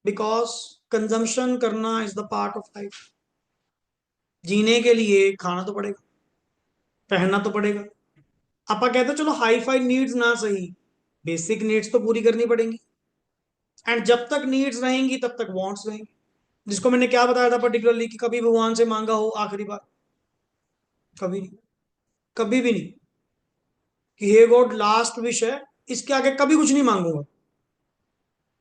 Because consumption करना is the part of life. जीने के लिए खाना तो पड़ेगा, पहनना तो पड़ेगा। आपा कहते हैं चलो हाई फाई नीड्स ना सही, बेसिक नीड्स तो पूरी करनी पड़ेंगी, एंड जब तक नीड्स रहेंगी तब तक वांट्स रहेंगी। जिसको मैंने क्या बताया था पर्टिकुलरली कि कभी भगवान से मांगा हो आखिरी बार, कभी नहीं, कभी भी नहीं, कि हे गॉड लास्ट विश है, इसके आगे कभी कुछ नहीं मांगूंगा।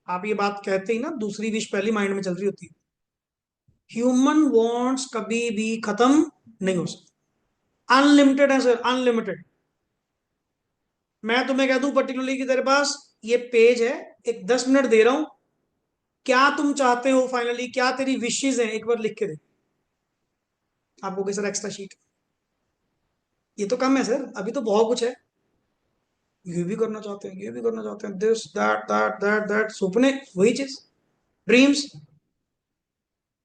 आप ये बात कहते ही ना, दूसरी विश पहली माइंड में चल रही होती है। ह्यूमन वांट्स कभी भी खत्म नहीं हो सकते, अनलिमिटेड है सर, अनलिमिटेड। मैं तुम्हें कह दूं पर्टिकुलरली कि तेरे पास ये पेज है, एक 10 मिनट दे रहा हूं, क्या तुम चाहते हो फाइनली, क्या तेरी विशेज हैं, एक बार लिख के दे। आपको कैसे एक्स्ट्रा शीट, ये तो कम है सर, अभी तो बहुत कुछ है, ये भी करना चाहते हैं, ये भी करना चाहते हैं, this that that that that, सपने, वही चीज, ड्रीम्स,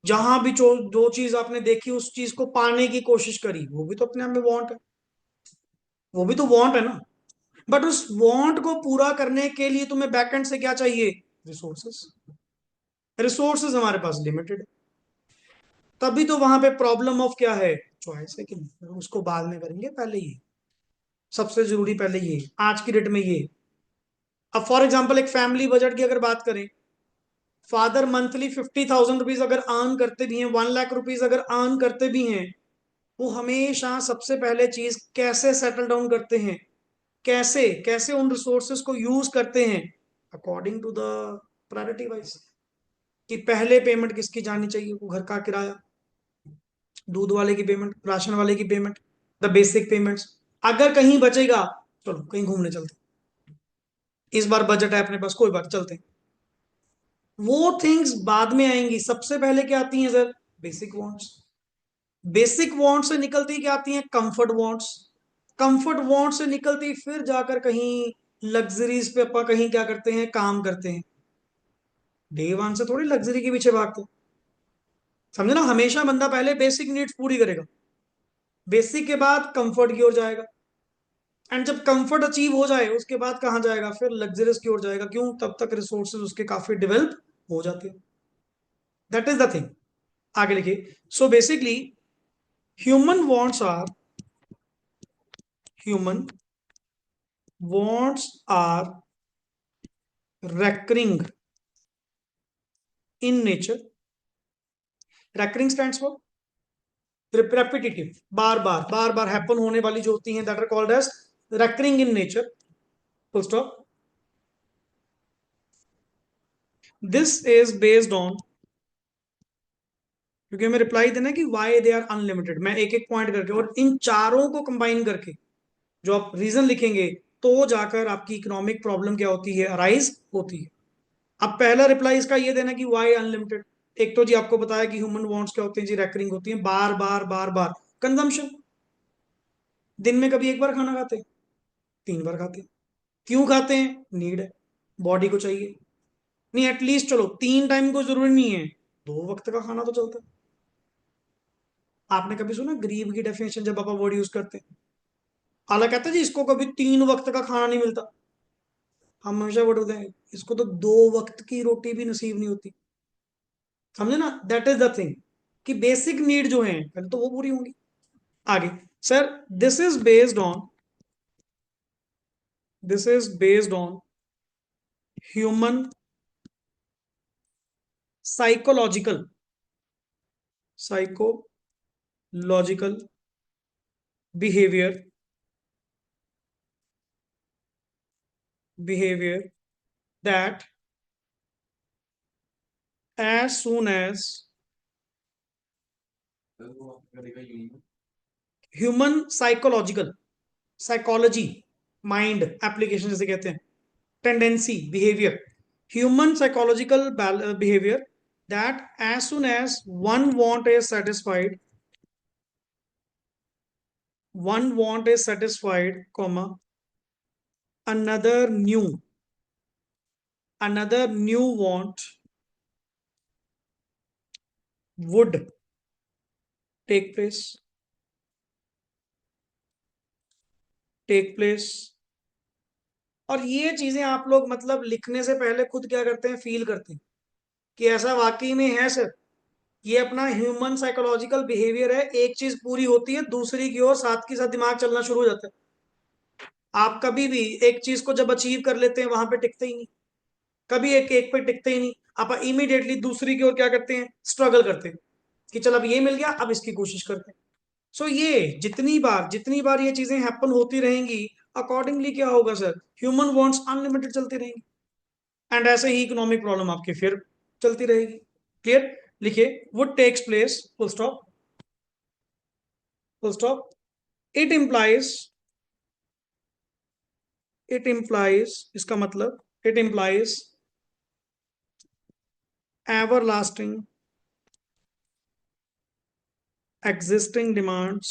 जहां भी जो चीज आपने देखी उस चीज को पाने की कोशिश करी, वो भी तो अपने आप में वांट है, वो भी तो वांट है ना। बट उस वांट को पूरा करने के लिए तुम्हें बैकएंड से क्या चाहिए, रिसोर्सेस, रिसोर्सेस हमारे पास लिमिटेड है, तभी तो वहां पे प्रॉब्लम ऑफ क्या है, चॉइस है कि नहीं, उसको बाद में करेंगे, पहले ये सबसे जरूरी, पहले ये आज की डेट में ये। अब फॉर एग्जांपल एक फैमिली बजट की अगर बात करें, फादर मंथली 50,000 रुपीज अगर अर्न करते भी हैं, 1 लाख रुपीज अगर अर्न करते भी हैं, वो हमेशा सबसे पहले चीज कैसे सेटल डाउन करते हैं, कैसे कैसे उन रिसोर्सेस को यूज करते हैं, according to the priority wise, कि पहले पेमेंट किसकी जानी चाहिए, वो घर का किराया, दूध वाले की पेमेंट, राशन वाले की पेमेंट, द बेसिक पेमेंट्स। अगर कहीं बचेगा, चलो कहीं घूमने चलते हैं, इस बार बजट है अपने पास, कोई बात, चलते हैं। वो थिंग्स बाद में आएंगी, सबसे पहले क्या आती हैं sir, basic wants. Basic wants से निकलती क्या आती हैं, कंफर्ट वांट्स। कंफर्ट वांट्स से निकलती फिर जाकर कहीं लग्जरीज पे अपन कहीं क्या करते हैं, काम करते हैं। डे वन से थोड़ी लग्जरी के पीछे भागते हैं। समझे ना, हमेशा बंदा पहले बेसिक नीड्स पूरी करेगा, बेसिक के बाद कंफर्ट की ओर जाएगा, एंड जब कंफर्ट अचीव हो जाए उसके बाद कहाँ जाएगा, फिर लग्जरियस की ओर जाएगा। क्यों, तब तक रिसोर्सेज उसके काफी डेवलप हो जाते हैं। That is the thing. आगे लिखिए। So basically human wants are human wants are recurring in nature. Recurring stands for repetitive, बार बार हैपन होने वाली जो होती हैं, that are called as recurring in nature. Full stop. This is based on, क्योंकि हमें रिप्लाई देना है कि वाई दे आर अनलिमिटेड, मैं एक एक पॉइंट करके और इन चारों को कंबाइन करके जो आप रीजन लिखेंगे, तो जाकर आपकी इकोनॉमिक प्रॉब्लम क्या होती है, अराइज होती है। अब पहला रिप्लाई इसका ये देना कि वाई अनलिमिटेड। एक तो जी आपको बताया कि ह्यूमन वांट्स क्या होते हैं जी, रेकरिंग होती है, बार बार कंजम्पशन। दिन में कभी एक बार खाना खाते हैं, 3 बार खाते हैं। क्यों खाते हैं, नीड है, बॉडी को चाहिए। नहीं, एटलीस्ट चलो 3 टाइम को जरूरी नहीं है, 2 वक्त का खाना तो चलता है। आपने कभी सुना गरीब की डेफिनेशन जब आप वर्ड यूज करते हैं, हालांकि कहते हैं जी इसको कभी 3 वक्त का खाना नहीं मिलता, हम हमेशा वर्ड होते हैं इसको तो 2 वक्त की रोटी भी नसीब नहीं होती। समझे ना, दैट इज द थिंग, कि बेसिक नीड जो है पहले तो वो पूरी होंगी। आगे, sir this is based on this is based on human psychological psychological behavior that as soon as human psychological, psychology, mind application जैसे कहते हैं, tendency, behavior, human psychological behavior that as soon as one want is satisfied comma another new want would take place। और ये चीजें आप लोग मतलब लिखने से पहले खुद क्या करते हैं, फील करते हैं कि ऐसा वाकई में है सर। ये अपना ह्यूमन साइकोलॉजिकल बिहेवियर है, एक चीज पूरी होती है दूसरी की ओर साथ के साथ दिमाग चलना शुरू हो जाता है। आप कभी भी एक चीज को जब अचीव कर लेते हैं वहां पे टिकते ही नहीं, कभी एक एक पे टिकते ही नहीं, आप इमीडिएटली दूसरी की ओर क्या करते हैं, स्ट्रगल करते हैं कि चल अब ये मिल गया, अब इसकी कोशिश करते हैं। सो ये जितनी बार ये चीजें हैपन होती रहेंगी, अकॉर्डिंगली क्या होगा सर, ह्यूमन वांट्स अनलिमिटेड चलती रहेंगी, एंड ऐसे ही इकोनॉमिक प्रॉब्लम आपकी फिर चलती रहेगी। क्लियर, लिखिए, would takes place, full stop, full stop. It implies इसका मतलब it implies everlasting existing demands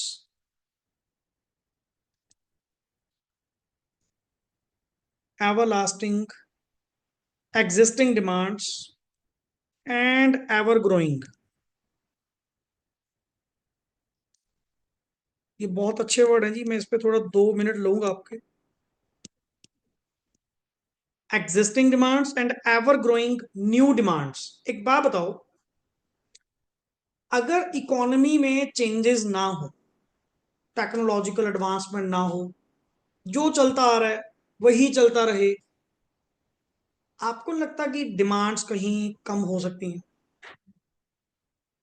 everlasting existing demands and ever growing। ये बहुत अच्छे वर्ड हैं जी, मैं इस पे थोड़ा 2 मिनट लूंगा आपके। Existing demands and ever growing new demands. एक बात बताओ, अगर इकोनॉमी में चेंजेस ना हो, टेक्नोलॉजिकल एडवांसमेंट ना हो, जो चलता आ रहा है वही चलता रहे, आपको लगता कि डिमांड्स कहीं कम हो सकती हैं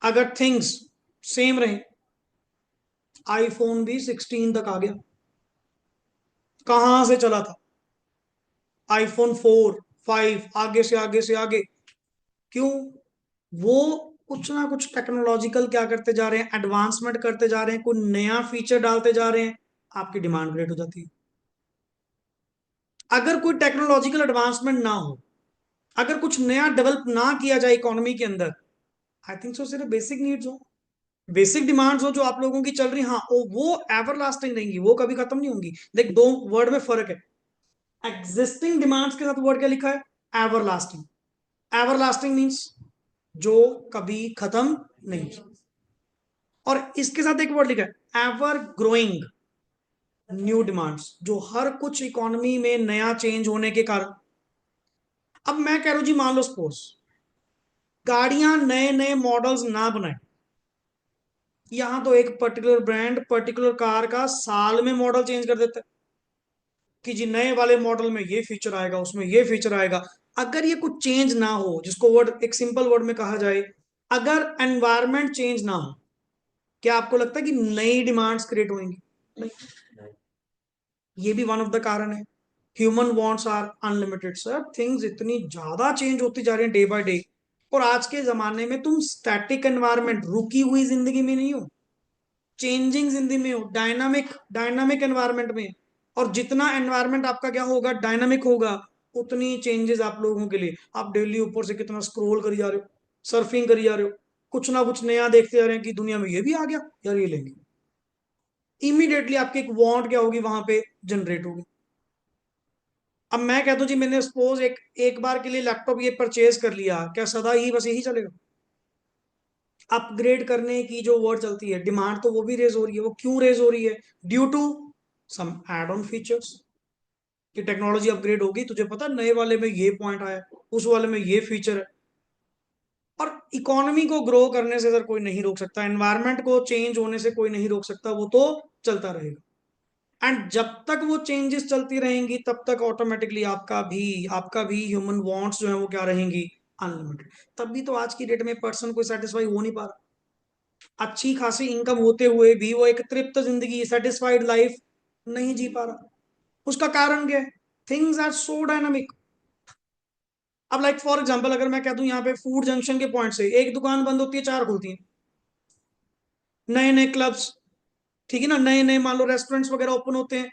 अगर थिंग्स सेम रहे? आईफोन भी 16 तक आ गया, कहां से चला था? आईफोन 4, 5, आगे से आगे से आगे। क्यों? वो कुछ ना कुछ टेक्नोलॉजिकल क्या करते जा रहे हैं, एडवांसमेंट करते जा रहे हैं, कोई नया फीचर डालते जा रहे हैं, आपकी डिमांड ग्रेट हो जाती है। अगर कोई टेक्नोलॉजिकल एडवांसमेंट ना हो, अगर कुछ नया डेवलप ना किया जाए इकोनॉमी के अंदर, आई थिंक सो सिर्फ बेसिक नीड्स हो, बेसिक डिमांड्स हो जो आप लोगों की चल रही, हाँ वो एवर लास्टिंग रहेंगी, वो कभी खत्म नहीं होंगी। देख, दो वर्ड में फर्क है। एग्जिस्टिंग डिमांड्स के साथ वर्ड क्या लिखा है? Ever lasting. Ever lasting means जो कभी खत्म नहीं होगी। और इसके साथ एक वर्ड लिखा है एवर ग्रोइंग न्यू डिमांड्स, जो हर कुछ इकोनॉमी में नया चेंज होने के कारण। अब मैं कह रहा हूं जी, मान लो सपोज गाड़ियां नए नए मॉडल्स ना बनाए, यहां तो एक पर्टिकुलर ब्रांड पर्टिकुलर कार का साल में मॉडल चेंज कर देता है कि जी नए वाले मॉडल में ये फीचर आएगा, उसमें ये फीचर आएगा। अगर ये कुछ चेंज ना हो, जिसको वर्ड एक सिंपल वर्ड में कहा जाए, अगर एनवायरमेंट चेंज ना हो, क्या आपको लगता है कि नई डिमांड्स क्रिएट होंगी? नहीं। ये भी वन ऑफ द कारण है। Human wants are unlimited sir, things इतनी ज्यादा चेंज होती जा रही है डे बाय डे। और आज के जमाने में तुम स्टैटिक एनवायरनमेंट, रुकी हुई जिंदगी में नहीं हो, चेंजिंग जिंदगी में हो, डायनामिक डायनामिक एनवायरनमेंट में। और जितना एनवायरनमेंट आपका क्या होगा, डायनामिक होगा, उतनी चेंजेस आप लोगों के लिए। आप डेली ऊपर से कितना स्क्रॉल करी जा रहे हो, सर्फिंग करी जा रहे हो, कुछ ना कुछ नया देखते जा रहे हैं कि दुनिया में ये भी आ गया यार, ये लेंगे। इमीडिएटली आपकी एक वांट क्या होगी वहां पे, जनरेट होगी। अब मैं कहता हूं जी, मैंने सपोज एक एक बार के लिए लैपटॉप ये परचेज कर लिया, क्या सदा ही बस यही चलेगा? अपग्रेड करने की जो वर्ड चलती है, डिमांड तो वो भी रेज हो रही है। वो क्यों रेज हो रही है? Due to some add on features. कि टेक्नोलॉजी अपग्रेड होगी, तुझे पता नए वाले में ये पॉइंट आया, उस वाले में ये फीचर है। और इकोनॉमी को ग्रो करने से सर कोई नहीं रोक सकता, एनवायरनमेंट को चेंज होने से कोई नहीं रोक सकता, वो तो चलता रहेगा। एंड जब तक वो चेंजेस चलती रहेंगी, तब तक ऑटोमेटिकली आपका भी ह्यूमन वांट्स जो है वो क्या रहेंगी, अनलिमिटेड। तभी तो आज की डेट में पर्सन कोई सेटिस्फाई हो नहीं पा रहा, अच्छी खासी इनकम होते हुए भी वो एक तृप्त जिंदगी, सेटिस्फाइड लाइफ नहीं जी पा रहा। उसका कारण क्या है? Things are so dynamic. अब लाइक फॉर एग्जांपल, अगर मैं कह दूं यहाँ पे फूड जंक्शन के पॉइंट से एक दुकान बंद होती है, चार खुलती है, नए नए क्लब्स, ठीक है ना, नए नए मान लो रेस्टोरेंट्स वगैरह ओपन होते हैं।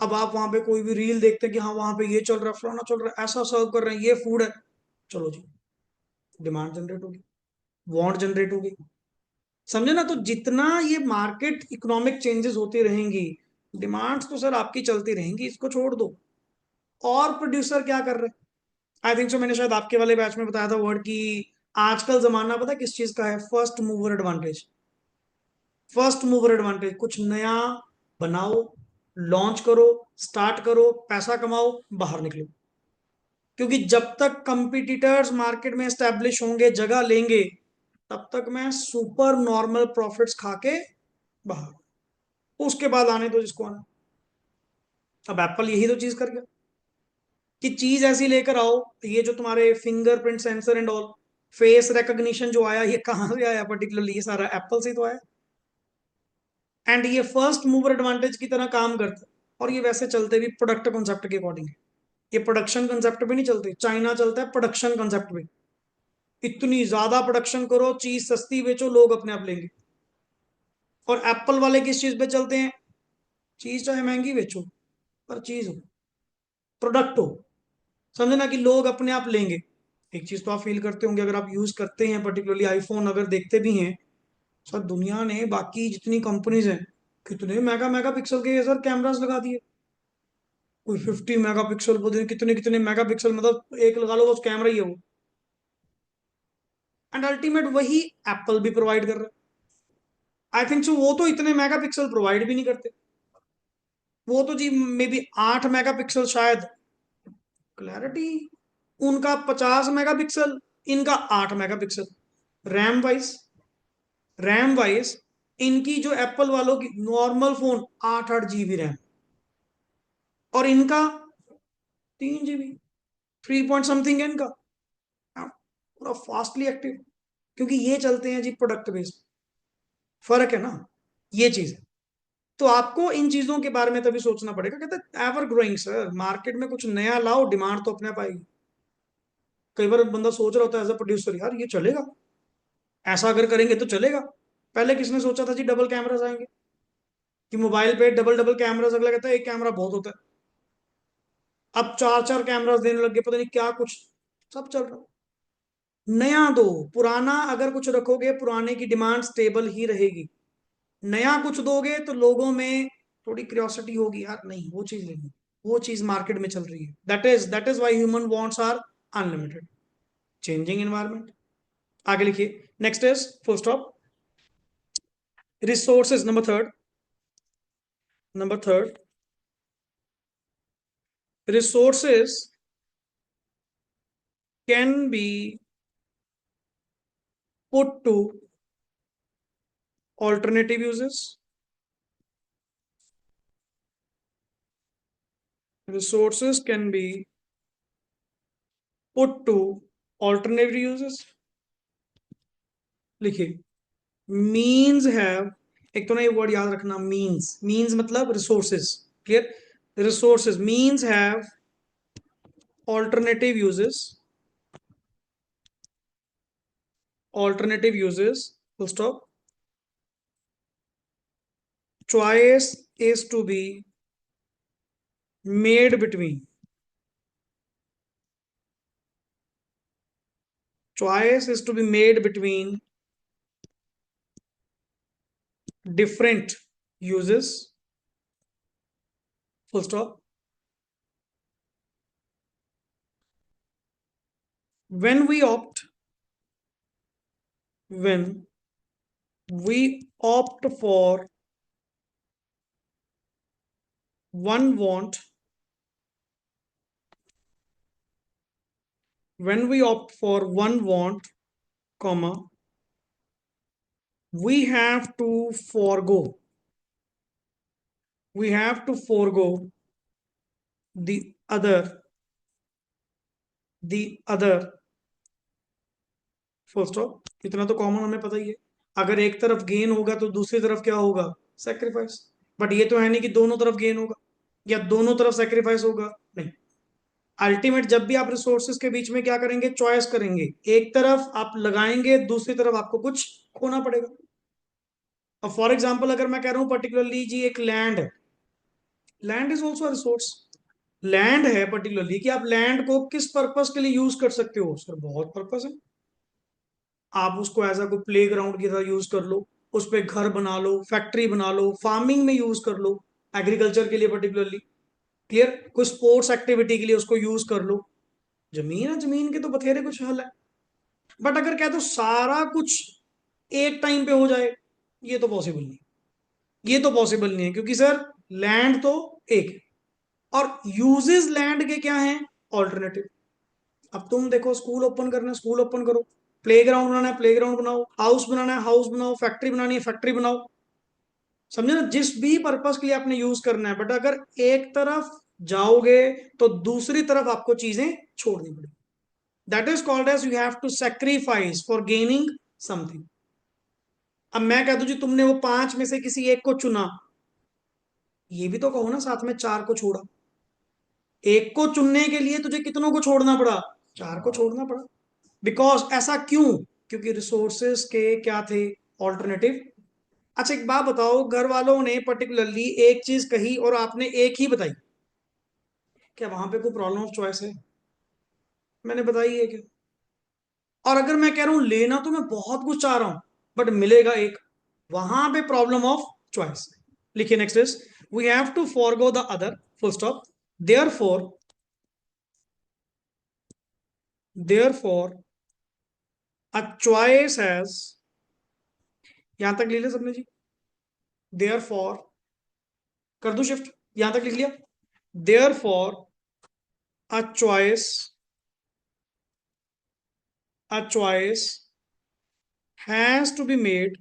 अब आप वहां पे कोई भी रील देखते हैं कि हाँ वहां पे ये चल रहा है, फलाना चल रहा है, ऐसा सर्व कर रहे हैं, ये फूड है, चलो जी, डिमांड जनरेट होगी, वांट जनरेट होगी। समझे ना? तो जितना ये मार्केट इकोनॉमिक चेंजेस होती रहेंगी, डिमांड्स तो सर आपकी चलती रहेंगी, इसको छोड़ दो। और प्रोड्यूसर क्या कर रहे हैं? आई थिंक सो मैंने शायद आपके वाले बैच में बताया था वर्ड की, आजकल जमाना पता है किस चीज का है? First mover advantage. First mover advantage, कुछ नया बनाओ, लॉन्च करो, स्टार्ट करो, पैसा कमाओ, बाहर निकलो। क्योंकि जब तक कंपटीटर्स मार्केट में एस्टेब्लिश होंगे, जगह लेंगे, तब तक मैं सुपर नॉर्मल प्रॉफिट्स खा के बाहर, उसके बाद आने दो जिसको आना। अब एप्पल यही तो चीज कर गया कि चीज ऐसी लेकर आओ, ये जो तुम्हारे fingerprint sensor and all, face recognition जो आया, ये कहां से आया? पर्टिकुलरली ये सारा एप्पल से ही तो आया। एंड ये फर्स्ट मूवर एडवांटेज की तरह काम करता है। और ये वैसे चलते भी प्रोडक्ट कॉन्सेप्ट के अकॉर्डिंग है, ये प्रोडक्शन कॉन्सेप्ट पे नहीं चलते। चाइना चलता है प्रोडक्शन कॉन्सेप्ट पे, इतनी ज्यादा प्रोडक्शन करो, चीज सस्ती बेचो, लोग अपने आप लेंगे। और एप्पल वाले किस चीज पे चलते हैं? चीज चाहे महंगी बेचो, पर चीज हो, प्रोडक्ट हो, समझे ना, कि लोग अपने आप लेंगे। एक चीज तो आप फील करते होंगे अगर आप यूज करते हैं, पर्टिकुलरली आईफोन अगर देखते भी हैं, सर दुनिया ने बाकी जितनी कंपनीज हैं, कितने मेगा मेगा पिक्सल के सर कैमरास लगा दिए। कोई 50 मेगापिक्सल, बोलते कितने कितने मेगापिक्सल, मतलब एक लगा लो बस कैमरा ही है वो। एंड अल्टीमेट वही एप्पल भी प्रोवाइड कर रहा है। आई थिंक सो वो तो इतने मेगापिक्सल प्रोवाइड भी नहीं करते, वो तो जी मे बी 8 मेगापिक्सल शायद क्लैरिटी, उनका 50 मेगापिक्सल, इनका 8 megapixel. RAM wise, RAM wise इनकी जो एप्पल वालों की नॉर्मल फोन 8 8 GB रैम, और इनका 3 GB। 3 पॉइंट समथिंग है इनका, पूरा फास्टली एक्टिव, क्योंकि ये चलते हैं जी प्रोडक्ट बेस्ड। फर्क है ना, ये चीज है। तो आपको इन चीजों के बारे में तभी सोचना पड़ेगा। कहते एवर ग्रोइंग सर, मार्केट में कुछ नया लाओ, डिमांड तो अपने आप आएगी। कई बार बंदा सोच रहा होता है एज अ प्रोड्यूसर, यार ये चलेगा, ऐसा अगर करेंगे तो चलेगा। पहले किसने सोचा था जी डबल कैमरास आएंगे, कि मोबाइल पे डबल डबल कैमरास, अगला कहता है एक कैमरा बहुत होता है। अब चार चार कैमरास देने लग गए, पता नहीं क्या कुछ, सब चल रहा। नया दो, पुराना अगर कुछ रखोगे पुराने की डिमांड स्टेबल ही रहेगी। नया कुछ दोगे तो लोगों में थोड़ी क्यूरियोसिटी होगी, यार नहीं वो चीज लेनी, वो चीज मार्केट में चल रही है। That is why human wants are unlimited. Changing environment. आगे लिखिए, next is full stop. Resources, number third, resources can be put to alternative uses. Resources can be put to alternative uses. लिखिए, means have, एक तो ना ये word याद रखना, means मतलब resources. Clear, resources means have alternative uses, alternative uses, full stop. Choice is to be made between, choice is to be made between different uses, full stop. When we opt, when we opt for one want, when we opt for one want, comma, we have to forego, we have to forego the other, the other, full stop. इतना तो common हमें पता ही है। अगर एक तरफ gain होगा तो दूसरी तरफ क्या होगा, सेक्रीफाइस। बट ये तो है नहीं कि दोनों तरफ गेन होगा या दोनों तरफ सेक्रीफाइस होगा, नहीं। अल्टीमेट जब भी आप रिसोर्सेज के बीच में क्या करेंगे, चॉइस करेंगे, एक तरफ आप लगाएंगे, दूसरी तरफ आपको कुछ खोना पड़ेगा। अब फॉर एग्जाम्पल अगर मैं कह रहा हूं पर्टिकुलरली जी एक लैंड है, land is also resource. Land है पर्टिकुलरली, कि आप लैंड को किस पर्पस के लिए यूज कर सकते हो, सर बहुत पर्पस है। आप उसको एज अ कोई प्ले ग्राउंड की तरह यूज कर लो, उस पर घर बना लो, फैक्ट्री बना लो, फार्मिंग में यूज कर लो, एग्रीकल्चर के लिए पर्टिकुलरली। क्लियर, कोई स्पोर्ट्स एक्टिविटी के लिए उसको यूज कर लो। जमीन है, जमीन के तो बथेरे कुछ हल है। बट अगर कह दो सारा कुछ एक टाइम पे हो जाए, ये तो पॉसिबल नहीं, ये तो पॉसिबल नहीं है, क्योंकि सर लैंड तो एक है और यूजेस लैंड के क्या हैं, ऑल्टरनेटिव। अब तुम देखो, स्कूल ओपन करना है, स्कूल ओपन करो, प्ले ग्राउंड बनाना है, प्ले ग्राउंड बनाओ, हाउस बनाना है, हाउस बनाओ, फैक्ट्री बनानी है, फैक्ट्री बनाओ। समझे ना, जिस भी पर्पस के लिए आपने यूज करना है, बट अगर एक तरफ जाओगे तो दूसरी तरफ आपको चीजें छोड़नी पड़ेगी। That is called as you have to sacrifice for gaining something. अब मैं कह दूं जी तुमने वो पांच में से किसी एक को चुना, ये भी तो कहो ना साथ में चार को छोड़ा। एक को चुनने के लिए तुझे कितनों को छोड़ना पड़ा, चार को छोड़ना पड़ा। बिकॉज ऐसा क्यों, क्योंकि रिसोर्सेस के क्या थे, ऑल्टरनेटिव। अच्छा एक बात बताओ, घर वालों ने पर्टिकुलरली एक चीज कही और आपने एक ही बताई, क्या वहां पे कोई प्रॉब्लम ऑफ चॉइस है, मैंने बताई है क्या। और अगर मैं कह रहा हूं लेना तो मैं बहुत कुछ चाह रहा हूं बट मिलेगा एक, वहां पे प्रॉब्लम ऑफ चॉइस। लिखिए next is, we have to forgo the other, full stop. Therefore, therefore a choice has, यहां तक ले लिया सबने जी, देयर फॉर, कर दो शिफ्ट, यहां तक लिख लिया। Therefore a choice, a choice has to be made,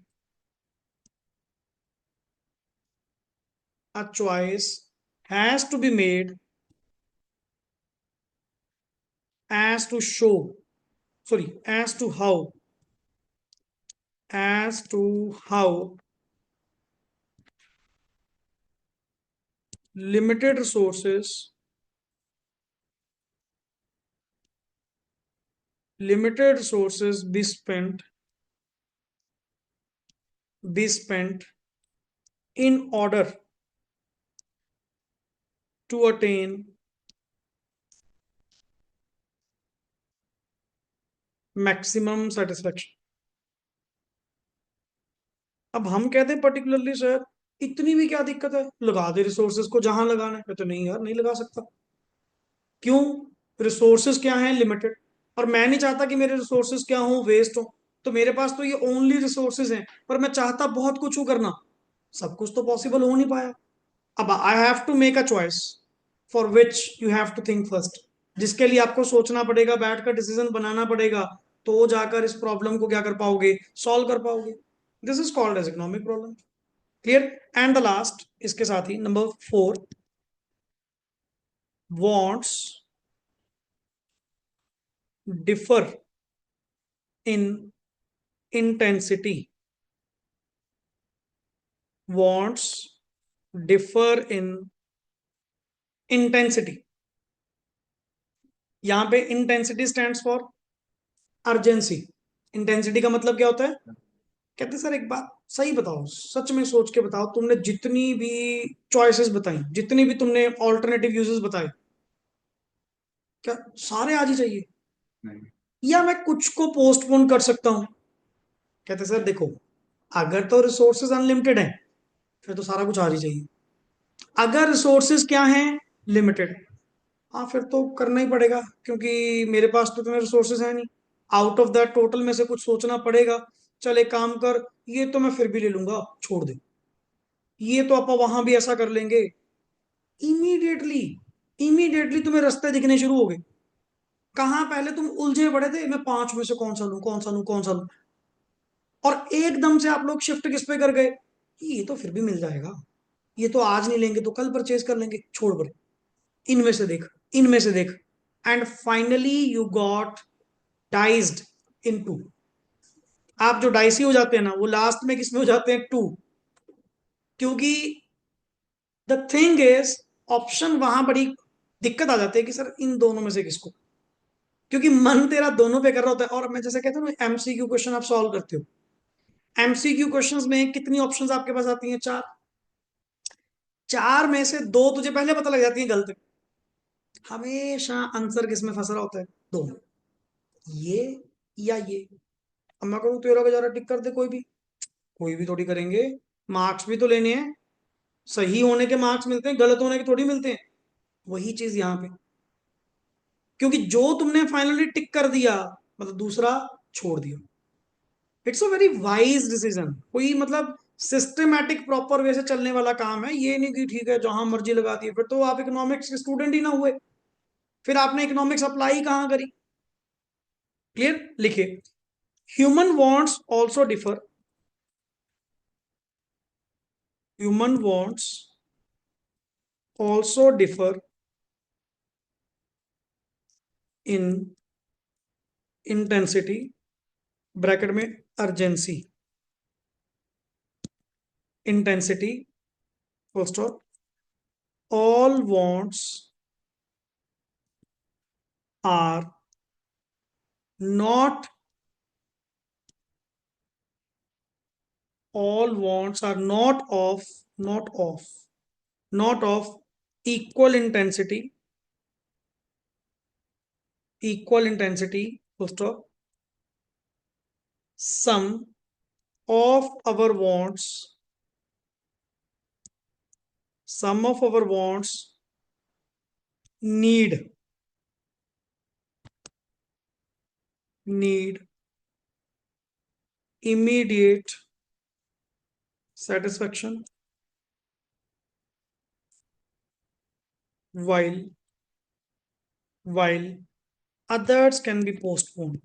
a choice has to be made as to show, sorry, as to how limited resources be spent in order to attain maximum satisfaction. अब हम कहते हैं particularly sir इतनी भी क्या दिक्कत है, लगा दे रिसोर्सेज को जहां लगाना है। कहते नहीं यार, नहीं लगा सकता। क्यों? रिसोर्सेज क्या हैं? लिमिटेड। और मैं नहीं चाहता कि मेरे रिसोर्सेज क्या हो, वेस्ट हो। तो मेरे पास तो ये ओनली रिसोर्सेज हैं, पर मैं चाहता बहुत कुछ हूं करना। सब कुछ तो पॉसिबल हो नहीं पाया। अब I have to make a choice for which you have to think first, जिसके लिए आपको सोचना पड़ेगा, बैठकर डिसीजन बनाना पड़ेगा। तो जाकर इस प्रॉब्लम को क्या कर पाओगे, सॉल्व कर पाओगे। This is called as economic problem. Clear? And the last, इसके साथ ही number 4, wants differ in intensity. Wants differ in intensity. यहां पे intensity stands for urgency. Intensity का मतलब क्या होता है? कहते सर एक बात सही बताओ, सच में सोच के बताओ, तुमने जितनी भी चॉइसेस बताई, जितनी भी तुमने ऑल्टरनेटिव यूजेस बताए, क्या सारे आज ही चाहिए, या मैं कुछ को पोस्टपोन कर सकता हूं? कहते सर देखो, अगर तो रिसोर्सेज अनलिमिटेड है फिर तो सारा कुछ आज ही चाहिए। अगर रिसोर्सेज क्या हैं, लिमिटेड, हाँ फिर तो करना ही पड़ेगा, क्योंकि मेरे पास तो इतने रिसोर्सेज है नहीं। आउट ऑफ दैट टोटल में से कुछ सोचना पड़ेगा। चल एक काम कर, ये तो मैं फिर भी ले लूंगा, छोड़ दे, ये तो अपन वहां भी ऐसा कर लेंगे। इमीडिएटली इमीडिएटली तुम्हें रास्ते दिखने शुरू हो गए। कहाँ पहले तुम उलझे पड़े थे, मैं पांच में से कौन सा लूं, कौन सा लूं, कौन सा लूं। और एकदम से आप लोग शिफ्ट किस पे कर गए, ये तो फिर भी मिल जाएगा, ये तो आज नहीं लेंगे तो कल परचेज कर लेंगे, छोड़ पर, इनमें से देख, इनमें से देख। And finally you got diced into. आप जो डाइसी हो जाते हैं ना, वो लास्ट में किस में हो जाते हैं, टू। क्योंकि द थिंग इज, ऑप्शन वहां बड़ी दिक्कत आ जाती है कि सर इन दोनों में से किसको, क्योंकि मन तेरा दोनों पे कर रहा होता है। और मैं जैसे कहता हूँ एमसीक्यू क्वेश्चन आप सॉल्व करते हो, एमसीक्यू क्वेश्चंस में कितनी ऑप्शंस आपके पास आती हैं, चार। चार में से दो तुझे पहले पता लग जाती है गलत। हमेशा आंसर किस में फंस रहा होता है, दो, ये या ये। अब मैं कहूँ 13 का 11 टिक कर दे, कोई भी थोड़ी करेंगे, मार्क्स भी तो लेने हैं। सही होने के मार्क्स मिलते हैं, गलत होने के थोड़ी मिलते हैं। वही चीज यहाँ पे, क्योंकि जो तुमने फाइनली टिक कर दिया, मतलब दूसरा छोड़ दिया। It's a very wise decision. कोई मतलब सिस्टमेटिक प्रॉपर वे से चलने वाला काम है, ये नहीं कि ठीक है जहां मर्जी लगा दिए, फिर तो आप इकोनॉमिक्स के स्टूडेंट ही ना हुए, फिर आपने इकोनॉमिक्स अप्लाई कहाँ करी। क्लियर? लिखिए, human wants also differ, human wants also differ in intensity, bracket में urgency, intensity, full stop. All wants are not, all wants are not of equal intensity, full stop. Some of our wants, some of our wants need immediate satisfaction, while while others can be postponed,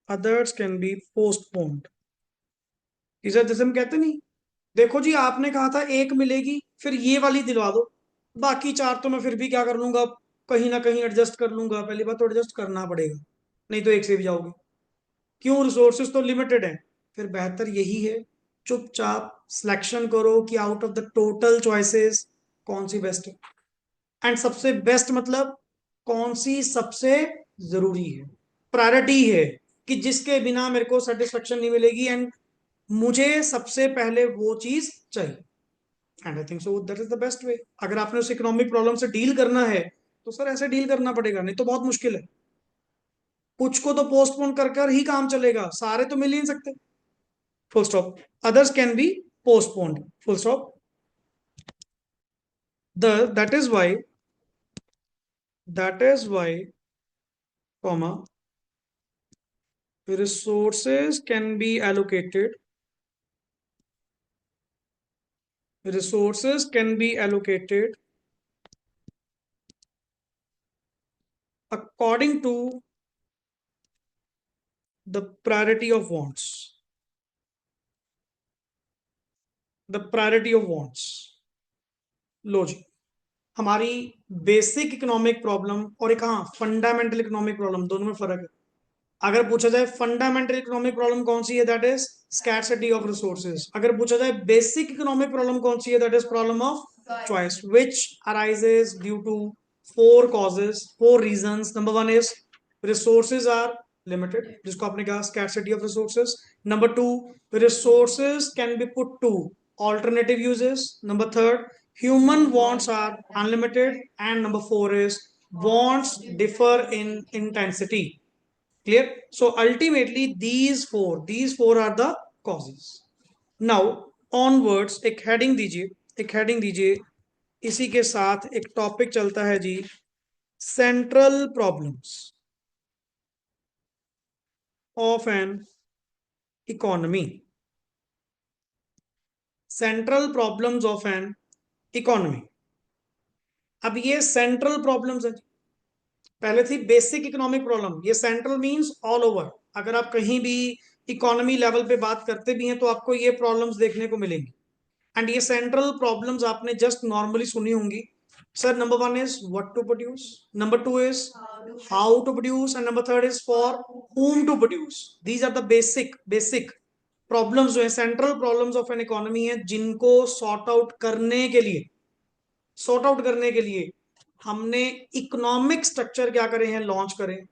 others can be postponed। इसे जैसे हम कहते नहीं, देखो जी आपने कहा था एक मिलेगी, फिर ये वाली दिलवा दो, बाकी 4 तो मैं फिर भी क्या कर लूंगा, कहीं ना कहीं एडजस्ट कर लूंगा। पहली बात तो एडजस्ट करना पड़ेगा, नहीं तो एक से भी जाओगे। क्यों, रिसोर्सेज तो लिमिटेड है। फिर बेहतर यही है, चुपचाप सिलेक्शन करो कि out of the total choices कौन सी बेस्ट है। एंड सबसे बेस्ट मतलब कौन सी सबसे जरूरी है, प्रायोरिटी है, कि जिसके बिना मेरे को सेटिस्फेक्शन नहीं मिलेगी एंड मुझे सबसे पहले वो चीज चाहिए। And I think so that is the best way. अगर आपने उस इकोनॉमिक प्रॉब्लम से डील करना है तो सर ऐसे डील करना पड़ेगा, नहीं तो बहुत मुश्किल है। कुछ को तो पोस्टपोन कर कर ही काम चलेगा, सारे तो मिल ही नहीं सकते। Full stop. Others can be postponed, full stop. The that is why comma resources can be allocated, resources can be allocated according to the priority of wants, the priority of wants। लो जी, हमारी basic economic problem और एक हाँ fundamental economic problem, दोनों में फर्क है। अगर पूछा जाए फंडामेंटल इकोनॉमिक प्रॉब्लम कौन सी है, that is scarcity of resources. अगर पूछा जाए बेसिक इकोनॉमिक प्रॉब्लम कौन सी है, that is problem of choice, which arises due to four causes, four reasons. Number one is resources are limited, जिसको आपने कहा scarcity of resources. Number two, resources can be put to alternative uses. Number third, human wants are unlimited, and number four is wants differ in intensity। Clear? So ultimately these four are the causes। Now onwards एक heading दीजिए, एक heading दीजिए। इसी के साथ एक topic चलता है जी, central problems of an economy. Central problems of an economy. अब ये सेंट्रल प्रॉब्लम्स है। पहले थी बेसिक इकोनॉमिक प्रॉब्लम, ये सेंट्रल मींस ऑल ओवर। अगर आप कहीं भी इकोनॉमी लेवल पे बात करते भी हैं तो आपको ये प्रॉब्लम्स देखने को मिलेंगी। एंड ये सेंट्रल प्रॉब्लम्स आपने जस्ट नॉर्मली सुनी होंगी। Sir number one is what to produce, number two is how to produce, and number third is for whom to produce. These are the basic problems जो है, central problems of an economy है, जिनको sort out करने के लिए हमने economic structure क्या करे हैं, लॉन्च करें।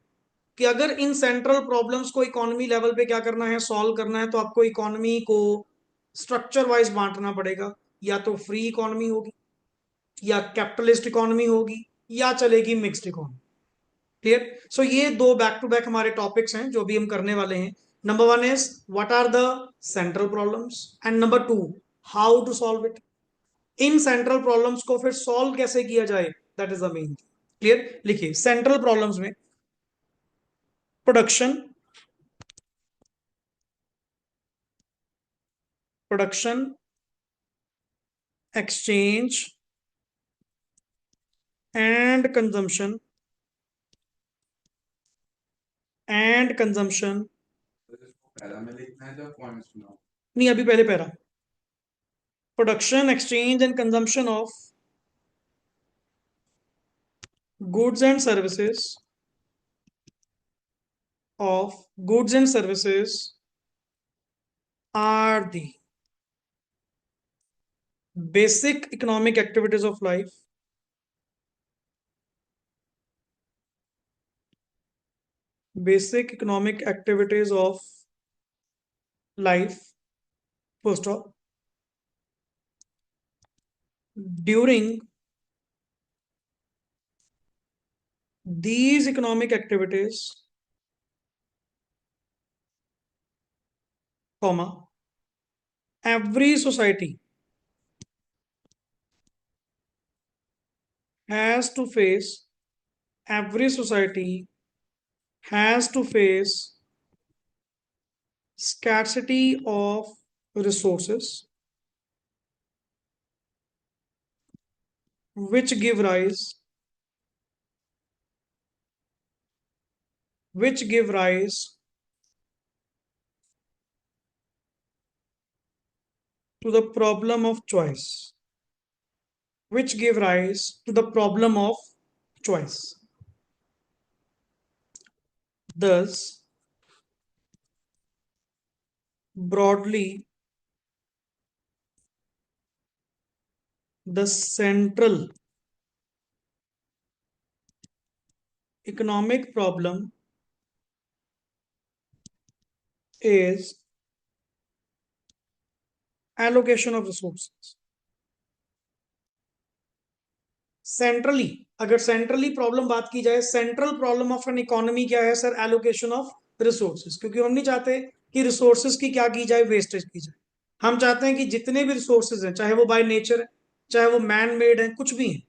कि अगर इन सेंट्रल प्रॉब्लम्स को इकोनॉमी लेवल पे क्या करना है, सॉल्व करना है, तो आपको इकोनॉमी को स्ट्रक्चर वाइज बांटना पड़ेगा। या तो फ्री इकोनॉमी होगी, या कैपिटलिस्ट इकोनॉमी होगी, या चलेगी मिक्स्ड इकोनॉमी। क्लियर? सो ये दो बैक टू बैक हमारे टॉपिक्स हैं जो भी हम करने वाले हैं। Number one is what are the central problems, and number two how to solve it. इन सेंट्रल प्रॉब्लम्स को फिर सॉल्व कैसे किया जाए, that is the main. Clear? लिखिए, सेंट्रल प्रॉब्लम्स में production, production exchange and consumption, and consumption. पहला में लिखना है जो पॉइंट सुनाओ। नहीं, अभी पहले para. Production exchange and consumption of goods and services, of goods and services are the basic economic activities of life, basic economic activities of life, first stop, during these economic activities, comma, every society has to face, every society has to face scarcity of resources, which give rise, which give rise to the problem of choice, which give rise to the problem of choice. Thus, broadly, the central economic problem is allocation of resources. Centrally, अगर centrally problem बात की जाए, central problem of an economy क्या है sir? Allocation of resources. क्योंकि हम नहीं चाहते कि रिसोर्सेज की क्या की जाए, वेस्टेज की जाए। हम चाहते हैं कि जितने भी रिसोर्सेज हैं, चाहे वो बाय नेचर है, चाहे वो मैन मेड है, कुछ भी है,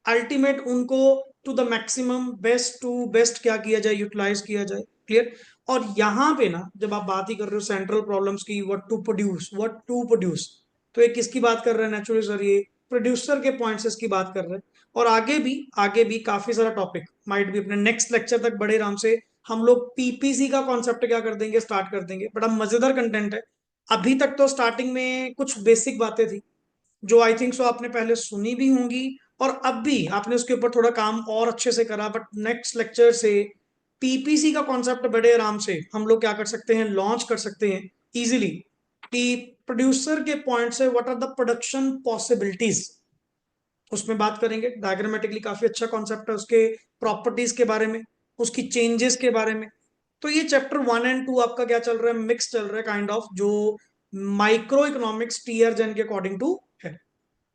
अल्टीमेट उनको to the maximum best to best क्या किया जाए, यूटिलाइज किया जाए। क्लियर? और यहाँ पे ना जब आप बात ही कर रहे हो सेंट्रल प्रॉब्लम्स की, व्हाट टू प्रोड्यूस, तो ये किसकी बात कर रहे हैं नेचुरली सर? ये प्रोड्यूसर के पॉइंट से इसकी बात कर रहे हैं। और आगे भी काफी सारा टॉपिक माइट भी अपने नेक्स्ट लेक्चर तक बड़े आराम से हम लोग पीपीसी का कॉन्सेप्ट क्या कर देंगे, स्टार्ट कर देंगे। बड़ा मजेदार कंटेंट है। अभी तक तो स्टार्टिंग में कुछ बेसिक बातें थी जो आई थिंक सो आपने पहले सुनी भी होंगी, और अब भी आपने उसके ऊपर थोड़ा काम और अच्छे से करा। बट नेक्स्ट लेक्चर से पीपीसी का कॉन्सेप्ट बड़े आराम से हम लोग क्या कर सकते हैं, लॉन्च कर सकते हैं इजीली, कि प्रोड्यूसर के पॉइंट से what are the production possibilities, उसमें बात करेंगे। डायग्रामेटिकली काफी अच्छा कॉन्सेप्ट है, उसके प्रॉपर्टीज के बारे में, उसकी चेंजेस के बारे में। तो ये चैप्टर 1 और 2 आपका क्या चल रहा है, मिक्स चल रहा है काइंड ऑफ, जो माइक्रो इकोनॉमिक्स टीयर जेन के अकॉर्डिंग टू है।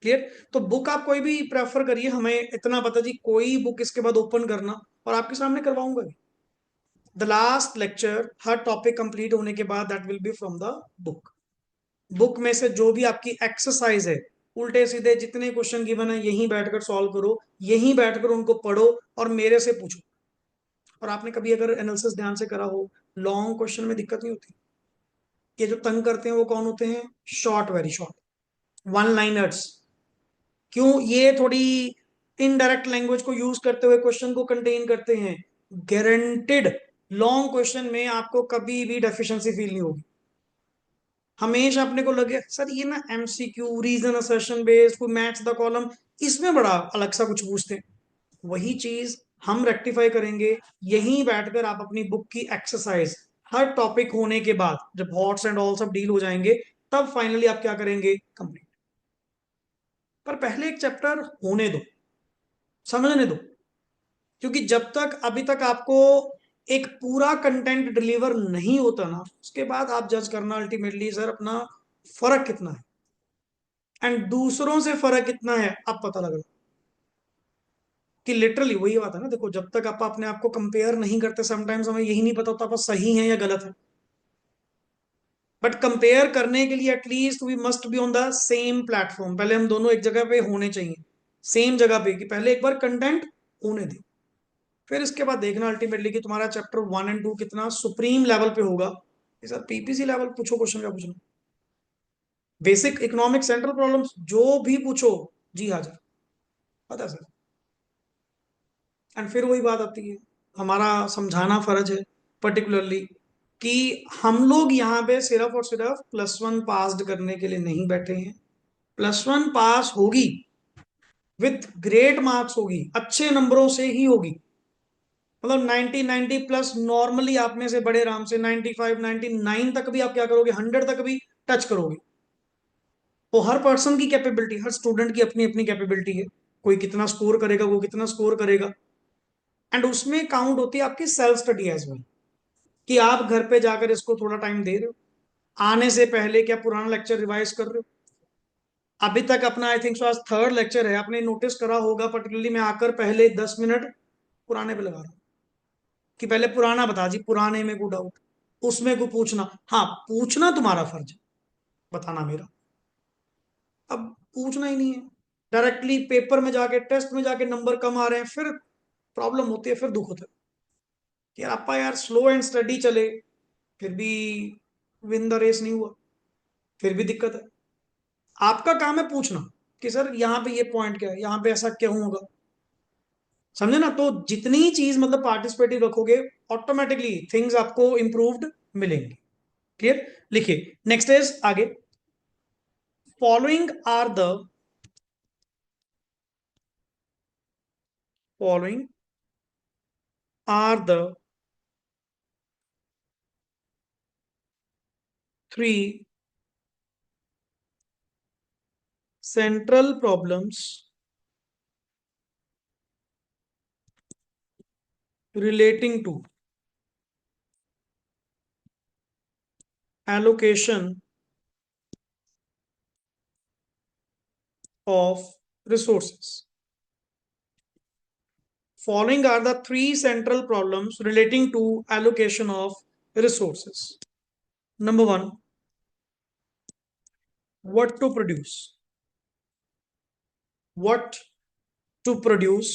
क्लियर? तो बुक आप कोई भी प्रेफर करिए, हमें इतना पता जी, कोई बुक इसके बाद ओपन करना, और आपके सामने करवाऊंगा भी। The last lecture her topic complete होने के बाद that will be from the book. Book में से जो भी आपकी एक्सरसाइज है, उल्टे सीधे जितने क्वेश्चन गिवन है, यहीं बैठकर सॉल्व करो, यहीं बैठकर उनको पढ़ो और मेरे से पूछो। और आपने कभी अगर एनालिसिस ध्यान से करा हो, लॉन्ग क्वेश्चन में दिक्कत नहीं होती। ये जो तंग करते हैं वो कौन होते हैं? Short, very short, one liners. क्यों? ये थोड़ी इनडायरेक्ट लैंग्वेज को यूज करते हुए क्वेश्चन को कंटेन करते हैं। गारंटेड लॉन्ग क्वेश्चन में आपको कभी भी डेफिशिएंसी फील नहीं होगी। हमेशा अपने को लगे सर ये ना एमसीक्यू, रीजन असर्शन बेस्ड, कोई मैच द कॉलम, इसमें बड़ा अलग सा कुछ पूछते हैं। वही चीज हम रेक्टिफाई करेंगे यहीं बैठकर। आप अपनी बुक की एक्सरसाइज हर टॉपिक होने के बाद, जब हॉट्स एंड ऑल सब डील हो जाएंगे, तब फाइनली आप क्या करेंगे, कंप्लीट। पर पहले एक चैप्टर होने दो, समझने दो। क्योंकि जब तक अभी तक आपको एक पूरा कंटेंट डिलीवर नहीं होता ना, उसके बाद आप जज करना अल्टीमेटली सर अपना फर्क कितना है, एंड दूसरों से फर्क कितना है, अब पता लग रहा कि लिटरली वही बात है ना। देखो, जब तक आप अपने आप को कंपेयर नहीं करते, समटाइम्स हमें यही नहीं पता होता आप सही है या गलत है। बट कंपेयर करने के लिए at least we must be on the same platform. पहले हम दोनों एक जगह पे होने चाहिए, सेम जगह पे, कि पहले एक बार कंटेंट होने दे, फिर इसके बाद देखना अल्टीमेटली कि तुम्हारा चैप्टर 1 और 2 कितना सुप्रीम लेवल पे होगा। सर पीपीसी लेवल पूछो, क्वेश्चन क्या पूछना, बेसिक इकोनॉमिक सेंट्रल प्रॉब्लम्स जो भी पूछो, जी हाजिर, पता है सर। एंड फिर वही बात आती है, हमारा समझाना फर्ज है पर्टिकुलरली, कि हम लोग यहाँ पे सिर्फ और सिर्फ +1 पास करने के लिए नहीं बैठे हैं। +1 पास होगी विथ ग्रेट मार्क्स, होगी अच्छे नंबरों से ही होगी। मतलब 90 90+ नॉर्मली आप में से बड़े आराम से 95 99 तक भी आप क्या करोगे, 100 तक भी टच करोगे। वो हर पर्सन की कैपेबिलिटी, हर स्टूडेंट की अपनी अपनी कैपेबिलिटी है। कोई कितना स्कोर करेगा, वो कितना स्कोर करेगा। एंड उसमें काउंट होती है आपकी सेल्फ स्टडी एज वेल, कि आप घर पे जाकर इसको थोड़ा टाइम दे रहे हो, आने से पहले क्या पुराना लेक्चर रिवाइज कर रहे हो। अभी तक अपना आई थिंक सो आज थर्ड लेक्चर है, आपने नोटिस करा होगा पर्टिकुलरली मैं आकर पहले 10 मिनट पुराने पे लगा रहा हूँ, कि पहले पुराना बता जी, पुराने में कोई डाउट, उसमें कोई पूछना, हाँ पूछना तुम्हारा फर्ज है, बताना मेरा। अब पूछना ही नहीं है, डायरेक्टली पेपर में जाके, टेस्ट में जाके नंबर कम आ रहे हैं, फिर प्रॉब्लम होती है, फिर दुख होता है कि यार आपा यार स्लो एंड स्टडी चले, फिर भी विन द रेस नहीं हुआ, फिर भी दिक्कत है। आपका काम है पूछना कि सर यहाँ पे ये पॉइंट क्या है, यहाँ पे ऐसा क्यों होगा, समझे ना। तो जितनी चीज मतलब पार्टिसिपेटिव रखोगे, ऑटोमेटिकली थिंग्स आपको इंप्रूव्ड मिलेंगी। क्लियर? लिखिए नेक्स्ट इज आगे, following are the following are the three central problems relating to allocation of resources. Following are the three central problems relating to allocation of resources. Number one, what to produce? What to produce?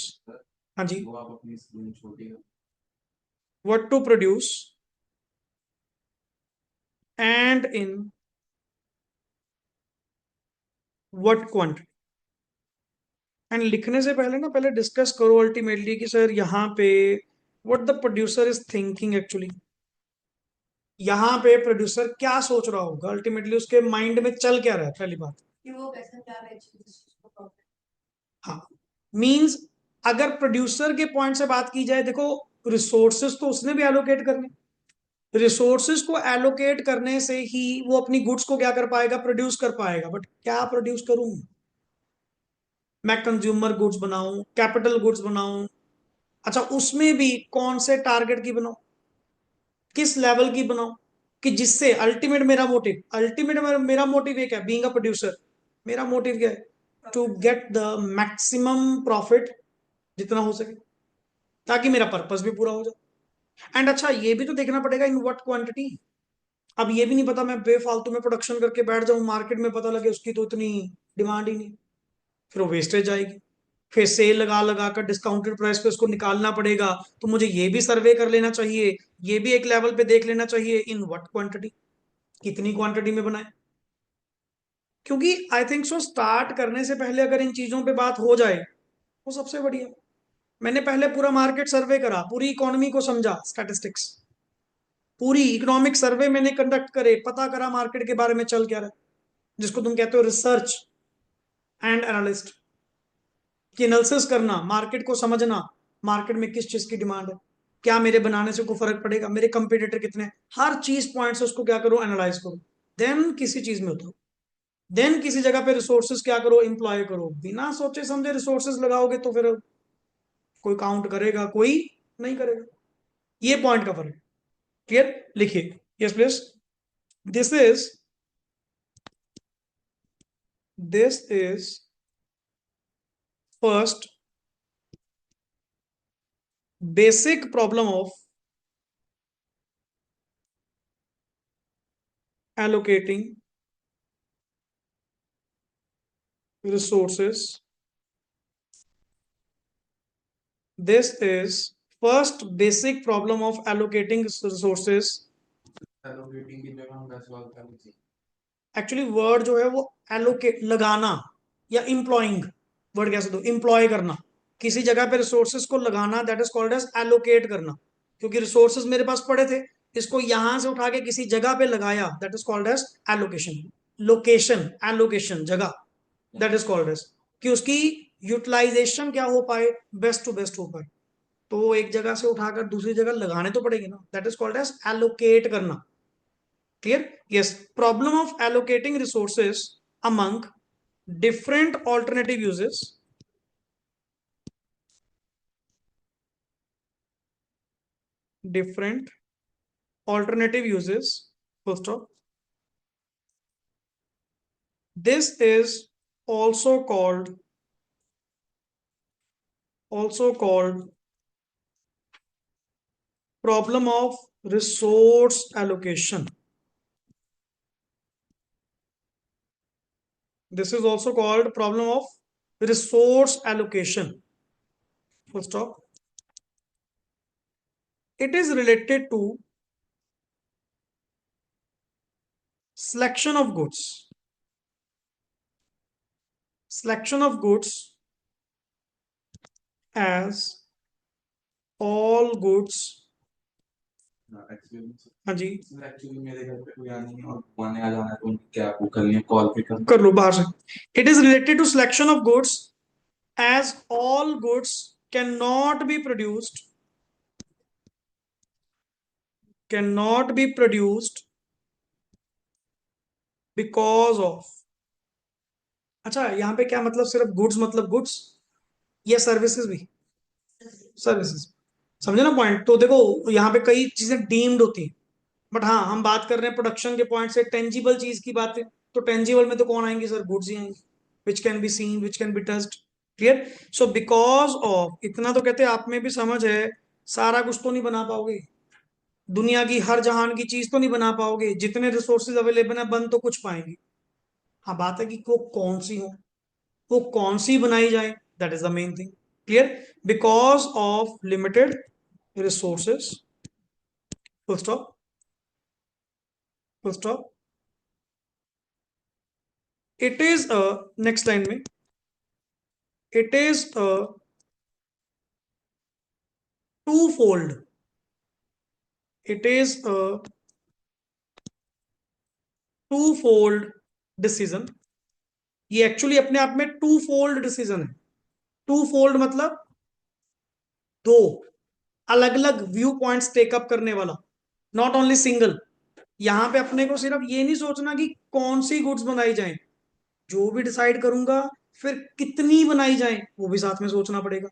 हाँ जी. वो आप अपनी screen छोटी कर What to produce and in what quantity. And लिखने से पहले ना पहले डिस्कस करो अल्टीमेटली कि सर यहाँ पे what the producer is thinking actually. यहाँ पे प्रोड्यूसर क्या सोच रहा होगा अल्टीमेटली, उसके माइंड में चल क्या रहा है. पहली बात कि वो कैसे क्या है जिसको प्रॉब्लम. हाँ, मींस अगर प्रोड्यूसर के पॉइंट से बात की जाए, देखो रिसोर्सेज तो उसने भी एलोकेट करने. रिसोर्सेज को एलोकेट करने से ही वो अपनी गुड्स को क्या कर पाएगा, प्रोड्यूस कर पाएगा. बट क्या प्रोड्यूस करूं मैं? कंज्यूमर गुड्स बनाऊं, कैपिटल गुड्स बनाऊं. अच्छा, उसमें भी कौन से टारगेट की बनाऊं, किस लेवल की बनाऊं, कि जिससे अल्टीमेट मेरा मोटिव एक है, बीइंग अ प्रोड्यूसर मेरा मोटिव क्या है, to get the maximum profit जितना हो सके, ताकि मेरा पर्पस भी पूरा हो जाए. एंड अच्छा, ये भी तो देखना पड़ेगा इन व्हाट क्वांटिटी. अब ये भी नहीं पता मैं बेफालतू में प्रोडक्शन करके बैठ जाऊं, मार्केट में पता लगे उसकी तो इतनी डिमांड ही नहीं, फिर वो वेस्टेज जाएगी. फिर सेल लगा लगा कर डिस्काउंटेड प्राइस पे उसको निकालना पड़ेगा. तो मुझे ये भी सर्वे कर लेना चाहिए, ये भी एक लेवल पे देख लेना चाहिए इन व्हाट क्वांटिटी, कितनी क्वांटिटी में बनाए. क्योंकि आई थिंक सो स्टार्ट करने से पहले अगर इन चीजों पे बात हो जाए वो सबसे बढ़िया. मैंने पहले पूरा मार्केट सर्वे करा, पूरी इकोनॉमी को समझा, स्टैटिस्टिक्स पूरी इकोनॉमिक सर्वे मैंने कंडक्ट करे, पता करा मार्केट के बारे में चल क्या रहा है, जिसको तुम कहते हो रिसर्च एंड एनालिस्ट, कि एनालिसिस करना, मार्केट को समझना, मार्केट में किस चीज की डिमांड है, क्या मेरे बनाने से कोई फर्क पड़ेगा, मेरे कंपटीटर कितने हैं, हर चीज पॉइंट से उसको क्या करो, एनालाइज करो. देन किसी चीज में उतरो, देन किसी जगह पे रिसोर्सेज क्या करो, इंप्लॉय करो. बिना सोचे समझे रिसोर्सेज लगाओगे तो फिर कोई काउंट करेगा, कोई नहीं करेगा. ये पॉइंट का फर्क है. क्लियर? लिखिए. Yes please. This is first basic problem of allocating resources. This is first basic problem of allocating resources. Allocating की जगह हम वैसे वाला कर लीजिए. एक्चुअली वर्ड जो है वो एलोकेट, लगाना, या इंप्लॉइंग. वर्ड कैसे दो, इंप्लॉय करना, किसी जगह पे रिसोर्सेज को लगाना, that is called as allocate करना. क्योंकि रिसोर्सेज मेरे पास पड़े थे, इसको यहां से उठा के किसी जगह पे लगाया, that is called as allocation. Location, allocation, जगह, दैट इज कॉल्ड एज, कि उसकी यूटिलाइजेशन क्या हो पाए, बेस्ट टू बेस्ट हो पाए. तो एक जगह से उठाकर दूसरी जगह लगाने तो पड़ेगी ना, that is called as allocate करना. Clear? Yes. Problem of allocating resources among different alternative uses. Different alternative uses. Full stop. This is also called problem of resource allocation. This is also called problem of resource allocation. Full stop. It is related to selection of goods. Selection of goods as all goods. हाँ जी, actually मेरे घर पे कोई आने नहीं और आने आ जाना है तो उनकी कैब बुक करनी है, कॉल पे कर लो बाहर से. It is related to selection of goods as all goods cannot be produced because of, अच्छा यहाँ पे क्या मतलब, सिर्फ गुड्स मतलब गुड्स या सर्विसेज भी? सर्विसेज, समझे ना पॉइंट? तो देखो यहाँ पे कई चीजें डीम्ड होती हैं, बट हाँ हम बात कर रहे हैं प्रोडक्शन के पॉइंट से, टेंजिबल चीज की बात है, तो टेंजिबल में तो कौन आएंगे सर? गुड्स ही आएंगे, which can be seen, which can be touched. Clear? So because of, इतना तो कहते हैं आप में भी समझ है, सारा कुछ तो नहीं बना पाओगे, दुनिया की हर जहान की चीज तो नहीं बना पाओगे, जितने रिसोर्सेज अवेलेबल है बन तो कुछ पाएंगे। हाँ बात है कि वो कौन सी हो, वो कौन सी बनाई जाए, that is the main thing. Clear? Because of limited resources, full stop, full stop. It is a, next line में, it is a two fold, it is a two fold decision. ये एक्चुअली अपने आप में two fold decision है। Two fold मतलब दो अलग अलग व्यू पॉइंट्स टेकअप करने वाला, नॉट ओनली सिंगल। यहां पे अपने को सिर्फ ये नहीं सोचना कि कौन सी गुड्स बनाई जाए, जो भी डिसाइड करूंगा फिर कितनी बनाई जाए वो भी साथ में सोचना पड़ेगा।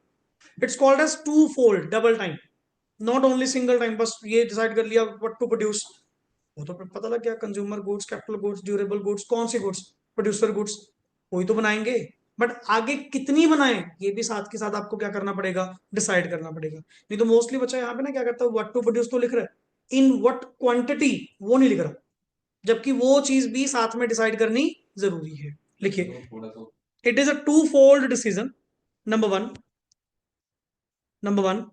It's called as two fold, double time, not only single time. बस ये डिसाइड कर लिया व्हाट टू प्रोड्यूस, वो तो फिर पता लग गया, consumer goods, capital goods, durable goods, कौन सी गुड्स, प्रोड्यूसर गुड्स, वही तो बनाएंगे। बट आगे कितनी बनाएं ये भी साथ के साथ आपको क्या करना पड़ेगा, डिसाइड करना पड़ेगा। नहीं तो मोस्टली बच्चा यहाँ पे ना क्या करता है, व्हाट टू प्रोड्यूस तो लिख रहा है, इन व्हाट क्वांटिटी वो नहीं लिख रहा, जबकि वो चीज भी साथ में डिसाइड करनी जरूरी है। लिखिए, तो थोड़ा तो it is a two fold decision. Number one, number one,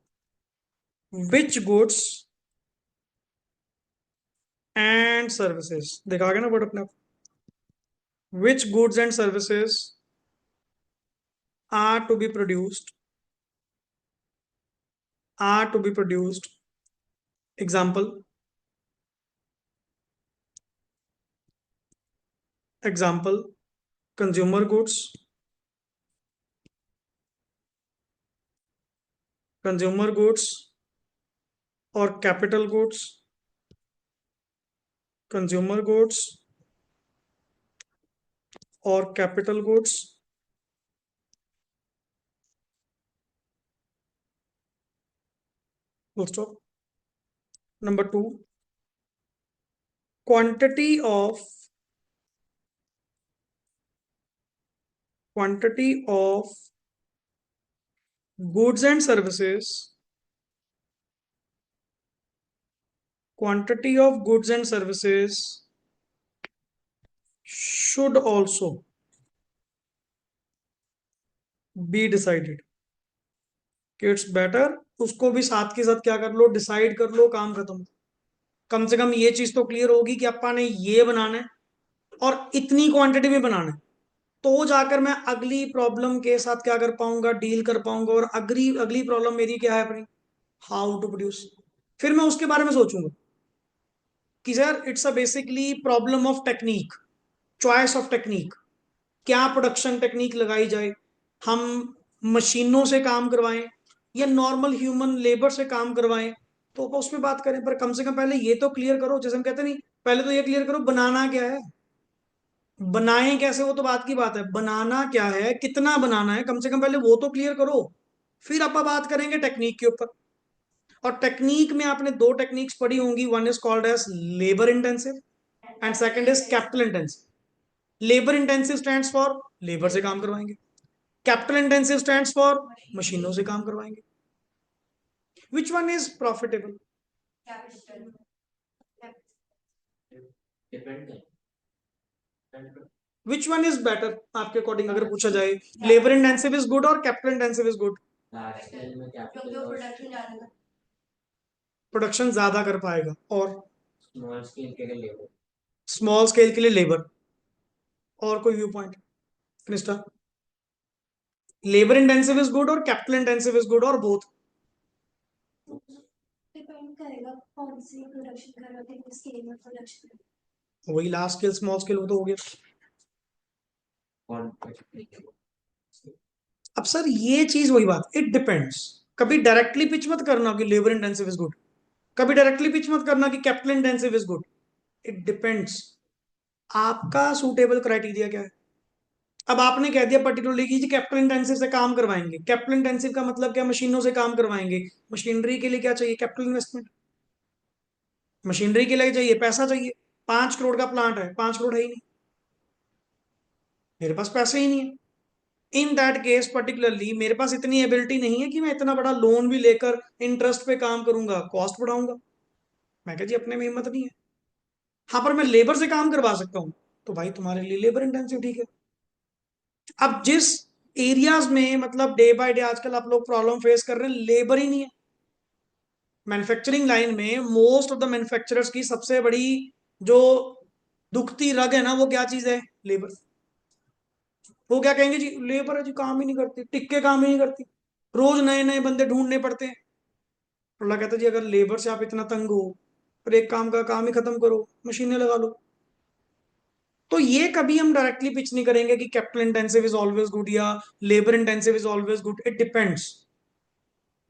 which goods and services, देखा गया ना वर्ड अपने आप, which goods and services are to be produced, are to be produced. Example, example, consumer goods, consumer goods or capital goods, consumer goods or capital goods. Full stop. Number two, quantity of goods and services, quantity of goods and services should also be decided. कि it's better, उसको भी साथ के साथ क्या कर लो, decide कर लो, काम खत्म। कम से कम ये चीज तो क्लियर होगी कि अपा ने ये बनाना है और इतनी क्वांटिटी में बनाना है, तो जाकर मैं अगली प्रॉब्लम के साथ क्या कर पाऊंगा, डील कर पाऊंगा। और अगली अगली प्रॉब्लम मेरी क्या है अपनी, हाउ टू प्रोड्यूस। फिर मैं उसके बारे में सोचूंगा कि sir it's a basically problem of technique, choice of technique, क्या प्रोडक्शन टेक्निक लगाई जाए, हम मशीनों से काम करवाएं या नॉर्मल ह्यूमन लेबर से काम करवाएं, तो उस पर बात करें। पर कम से कम पहले ये तो क्लियर करो, जैसे हम कहते नहीं, पहले तो ये क्लियर करो बनाना क्या है, बनाएं कैसे वो तो बात की बात है, बनाना क्या है, कितना बनाना है, कम से कम पहले वो तो क्लियर करो, फिर आप बात करेंगे टेक्निक के ऊपर। और टेक्निक में आपने दो टेक्निक्स पढ़ी होंगी, one is called as labour intensive and second is capital intensive. Labour intensive stands for labour से काम करवाएंगे, कैपिटल इंटेंसिव स्टैंड्स फॉर मशीनों से काम करवाएंगे। Which one is profitable, Capital. Depend है। विच वन इज बेटर आपके अकॉर्डिंग अगर पूछा जाए, लेबर इंटेंसिव इज गुड और capital intensive is good? Large scale में क्योंकि कैपिटल वो और प्रोडक्शन ज्यादा कर, प्रोडक्शन ज्यादा कर पाएगा, और स्मॉल स्केल के लिए लेबर। स्मॉल स्केल के लिए लेबर। और कोई view point Kanishtha? Labour intensive is good और कैपिटल इंटेंसिव इज गुड और बोथ? डिपेंड करेगा कौन सी प्रोडक्शन कर रहे हो, कितने स्केल में प्रोडक्शन कर वही लास्ट स्केल स्मॉल स्केल वो तो हो गया। और अब सर ये चीज वही बात, इट डिपेंड्स। कभी डायरेक्टली पिच मत करना कि लेबर इंटेंसिव इज गुड, कभी डायरेक्टली पिच मत करना कि capital intensive is good. It depends, आपका सूटेबल क्राइटेरिया क्या है। अब आपने कह दिया पर्टिकुलरली कि जी कैपिटल इंटेंसिव से काम करवाएंगे, कैपिटल इंटेंसिव का मतलब क्या, मशीनों से काम करवाएंगे। मशीनरी के लिए क्या चाहिए, कैपिटल इन्वेस्टमेंट। मशीनरी के लिए चाहिए पैसा चाहिए। 5 करोड़ का प्लांट है, 5 करोड़ है ही नहीं, मेरे पास पैसे ही नहीं है। इन दैट केस पर्टिकुलरली मेरे पास इतनी एबिलिटी नहीं है कि मैं इतना बड़ा लोन भी लेकर इंटरेस्ट पे काम करूंगा, कॉस्ट बढ़ाऊंगा। मैं कह जी अपने में हिम्मत नहीं है। हाँ पर मैं लेबर से काम करवा सकता हूँ, तो भाई तुम्हारे लिए लेबर इंटेंसिव ठीक है। अब जिस एरियाज में मतलब डे बाय डे आजकल आप लोग प्रॉब्लम फेस कर रहे हैं, लेबर ही नहीं है। मैन्युफैक्चरिंग लाइन में मोस्ट ऑफ द मैन्युफैक्चरर्स की सबसे बड़ी जो दुखती रग है ना, वो क्या चीज है, लेबर। वो क्या कहेंगे जी, लेबर है जी, काम ही नहीं करती, टिक के काम ही नहीं करती, रोज नए नए बंदे ढूंढने पड़ते हैं। अल्लाह कहता है जी अगर लेबर से आप इतना तंग हो, फिर एक काम का काम ही खत्म करो, मशीनें लगा लो। तो ये कभी हम डायरेक्टली पिच नहीं करेंगे कि capital intensive is always good या labour intensive is always good. It depends,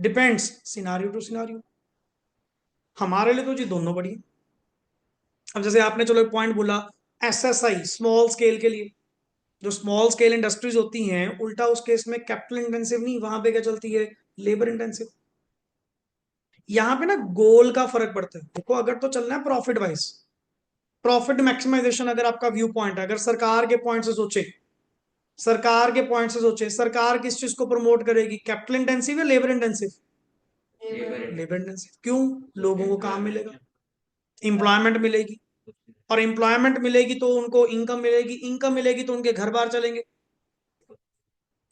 depends scenario to scenario. हमारे लिए तो जी दोनों बढ़िया। अब जैसे आपने चलो एक पॉइंट बोला, एसएसआई स्मॉल स्केल के लिए, जो स्मॉल स्केल इंडस्ट्रीज होती हैं, उल्टा उस केस में कैपिटल इंटेंसिव नहीं, वहां पे क्या चलती है, लेबर इंटेंसिव। यहाँ पे ना गोल का फर्क पड़ता है। देखो अगर तो चलना है प्रॉफिट वाइज, प्रॉफिट मैक्सिमाइजेशन अगर आपका व्यू पॉइंट है, अगर सरकार के पॉइंट से सोचे, सरकार के पॉइंट से सोचे, सरकार किस चीज को प्रमोट करेगी, कैपिटल इंटेंसिव या लेबर इंटेंसिव। लेबर इंटेंसिव क्यों, लोगों को काम मिलेगा, एम्प्लॉयमेंट मिलेगी, और एम्प्लॉयमेंट मिलेगी तो उनको इनकम मिलेगी, इनकम मिलेगी तो उनके घर बार चलेंगे,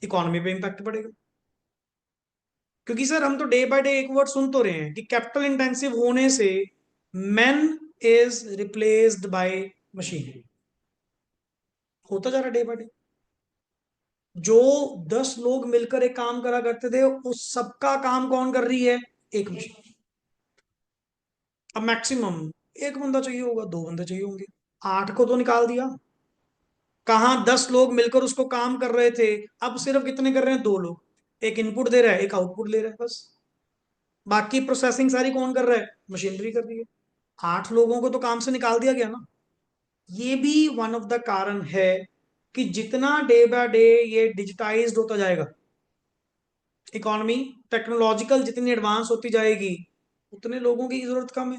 इकोनॉमी पे इंपैक्ट पड़ेगा। क्योंकि सर हम तो डे बाय डे एक वर्ड सुन तो रहे हैं कि कैपिटल इंटेंसिव होने से man is replaced by machine. होता जा रहा है डे बाय डे। जो 10 लोग मिलकर एक काम करा करते थे, उस सबका काम कौन कर रही है, एक मशीन। अब मैक्सिमम एक बंदा चाहिए होगा, 2 बंदे चाहिए होंगे, 8 को तो निकाल दिया। कहाँ 10 लोग मिलकर उसको काम कर रहे थे, अब सिर्फ कितने कर रहे हैं, 2 लोग। एक इनपुट दे रहा है, एक आउटपुट ले रहा है, बस। बाकी प्रोसेसिंग सारी कौन कर रहा है, मशीनरी कर रही है। 8 लोगों को तो काम से निकाल दिया गया ना। ये भी वन ऑफ द कारण है कि जितना डे बाय डे ये डिजिटाइज्ड होता जाएगा, इकोनॉमी टेक्नोलॉजिकल जितनी एडवांस होती जाएगी, उतने लोगों की जरूरत कम है,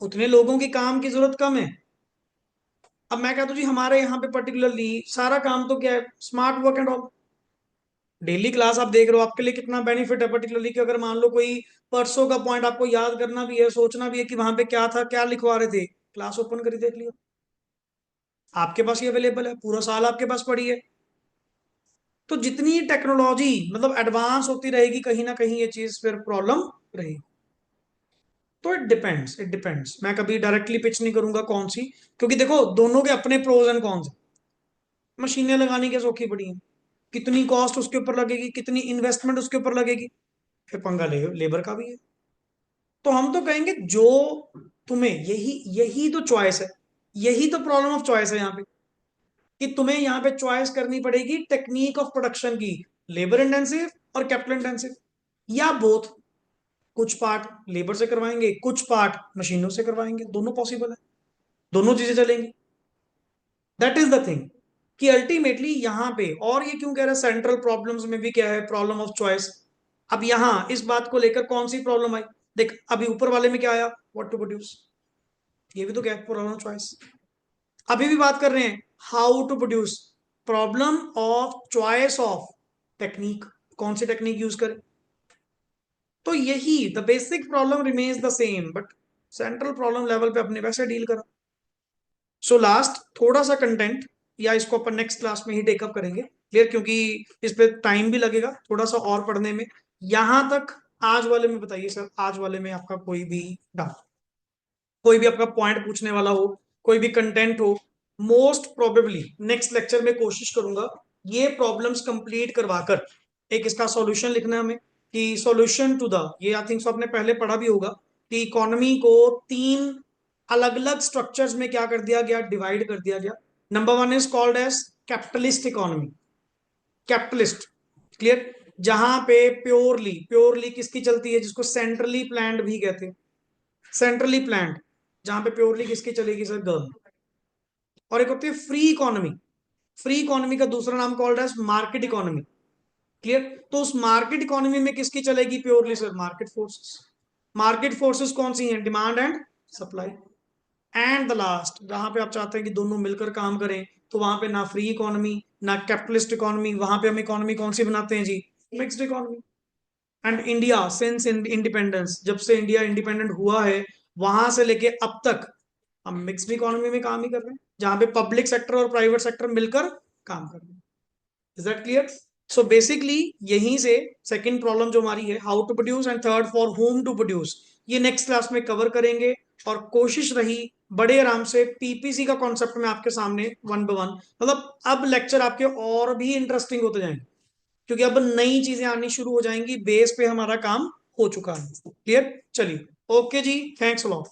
उतने लोगों की काम की जरूरत कम है। अब मैं कहता हूँ जी हमारे यहाँ पे पर्टिकुलरली सारा काम तो क्या है, smart work and all. Daily class आप देख रहे हो, आपके लिए कितना बेनिफिट है पर्टिकुलरली कि अगर मान लो कोई परसों का पॉइंट आपको याद करना भी है, सोचना भी है कि वहां पे क्या था, क्या लिखवा रहे थे, क्लास ओपन करी देख लियो, आपके पास ही अवेलेबल है, पूरा साल आपके पास पड़ी है। तो जितनी टेक्नोलॉजी मतलब एडवांस होती रहेगी, कहीं ना कहीं ये चीज फिर प्रॉब्लम रहेगी। तो इट डिपेंड्स, इट डिपेंड्स। मैं कभी डायरेक्टली पिच नहीं करूंगा कौन सी, क्योंकि देखो दोनों के अपने प्रोज एंड कॉन्स हैं। मशीनें लगानी क्या सौखी पड़ी हैं, कितनी कॉस्ट उसके ऊपर लगेगी, कितनी इन्वेस्टमेंट उसके ऊपर लगेगी, फिर पंगा लेबर का भी है। तो हम तो कहेंगे जो तुम्हें, यही यही तो चॉइस है, यही तो प्रॉब्लम ऑफ चॉइस है यहाँ पे, कि तुम्हें यहाँ पे चॉइस करनी पड़ेगी टेक्निक ऑफ प्रोडक्शन की, लेबर इंटेंसिव और कैपिटल इंटेंसिव, या बोथ। कुछ पार्ट लेबर से करवाएंगे, कुछ पार्ट मशीनों से करवाएंगे, दोनों पॉसिबल है, दोनों चीजें चलेंगी। दैट इज द थिंग कि अल्टीमेटली यहाँ पे, और ये क्यों कह रहा है सेंट्रल प्रॉब्लम्स में भी क्या है, प्रॉब्लम ऑफ चॉइस। अब यहाँ इस बात को लेकर कौन सी प्रॉब्लम आई, देख अभी ऊपर वाले में क्या आया, व्हाट टू प्रोड्यूस, ये भी तो क्या है, प्रॉब्लम ऑफ चॉइस। अभी भी बात कर रहे हैं how to produce, problem of choice of technique, कौन सी टेक्निक यूज करें। तो यही the basic problem remains the same, but central problem level पे अपने वैसे डील करा। सो लास्ट थोड़ा सा कंटेंट, या इसको अपन नेक्स्ट क्लास में ही टेकअप करेंगे क्लियर, क्योंकि इस पे टाइम भी लगेगा थोड़ा सा और पढ़ने में। यहां तक आज वाले में बताइए सर, आज वाले में आपका कोई भी डाउट, कोई भी आपका पॉइंट पूछने वाला हो, कोई भी कंटेंट हो। मोस्ट प्रोबेबली नेक्स्ट लेक्चर में कोशिश करूंगा ये प्रॉब्लम्स कंप्लीट करवाकर एक इसका सॉल्यूशन लिखना है हमें, कि सॉल्यूशन टू द, ये आई थिंक आपने पहले पढ़ा भी होगा कि इकोनॉमी को 3 अलग अलग स्ट्रक्चर्स में क्या कर दिया गया, डिवाइड कर दिया गया। Number 1 is called as capitalist economy. Capitalist, clear, जहां पे प्योरली किसकी चलती है, जिसको सेंट्रली प्लान्ड भी कहते हैं, सेंट्रली प्लान्ड, जहां पे प्योरली किसकी चलेगी सर, गवर्नमेंट। और एक होती है फ्री इकोनॉमी, फ्री इकोनॉमी का दूसरा नाम called as market economy, clear. तो उस मार्केट इकोनॉमी में किसकी चलेगी purely sir, market forces. Market forces कौन सी हैं, demand and supply. And the last, जहां पे आप चाहते हैं कि दोनों मिलकर काम करें, तो वहां पे ना फ्री इकोनॉमी ना कैपिटलिस्ट इकोनॉमी, वहां पे हम इकोनॉमी कौन सी बनाते हैं जी, mixed economy. And India since independence, जब से इंडिया इंडिपेंडेंट हुआ है, वहां से लेके अब तक हम मिक्स्ड इकोनॉमी में काम ही कर रहे हैं, जहां पे पब्लिक सेक्टर और प्राइवेट सेक्टर मिलकर काम कर रहे हैं। Is that clear? So basically यहीं से सेकंड प्रॉब्लम जो हमारी है, how to produce, and third for whom to produce, ये नेक्स्ट क्लास में कवर करेंगे। और कोशिश रही बड़े आराम से पीपीसी का कॉन्सेप्ट में आपके सामने वन बाय वन, मतलब अब लेक्चर आपके और भी इंटरेस्टिंग होते जाएंगे, क्योंकि अब नई चीजें आनी शुरू हो जाएंगी, बेस पे हमारा काम हो चुका है। क्लियर? चलिए, ओके जी, थैंक्स अ लॉट।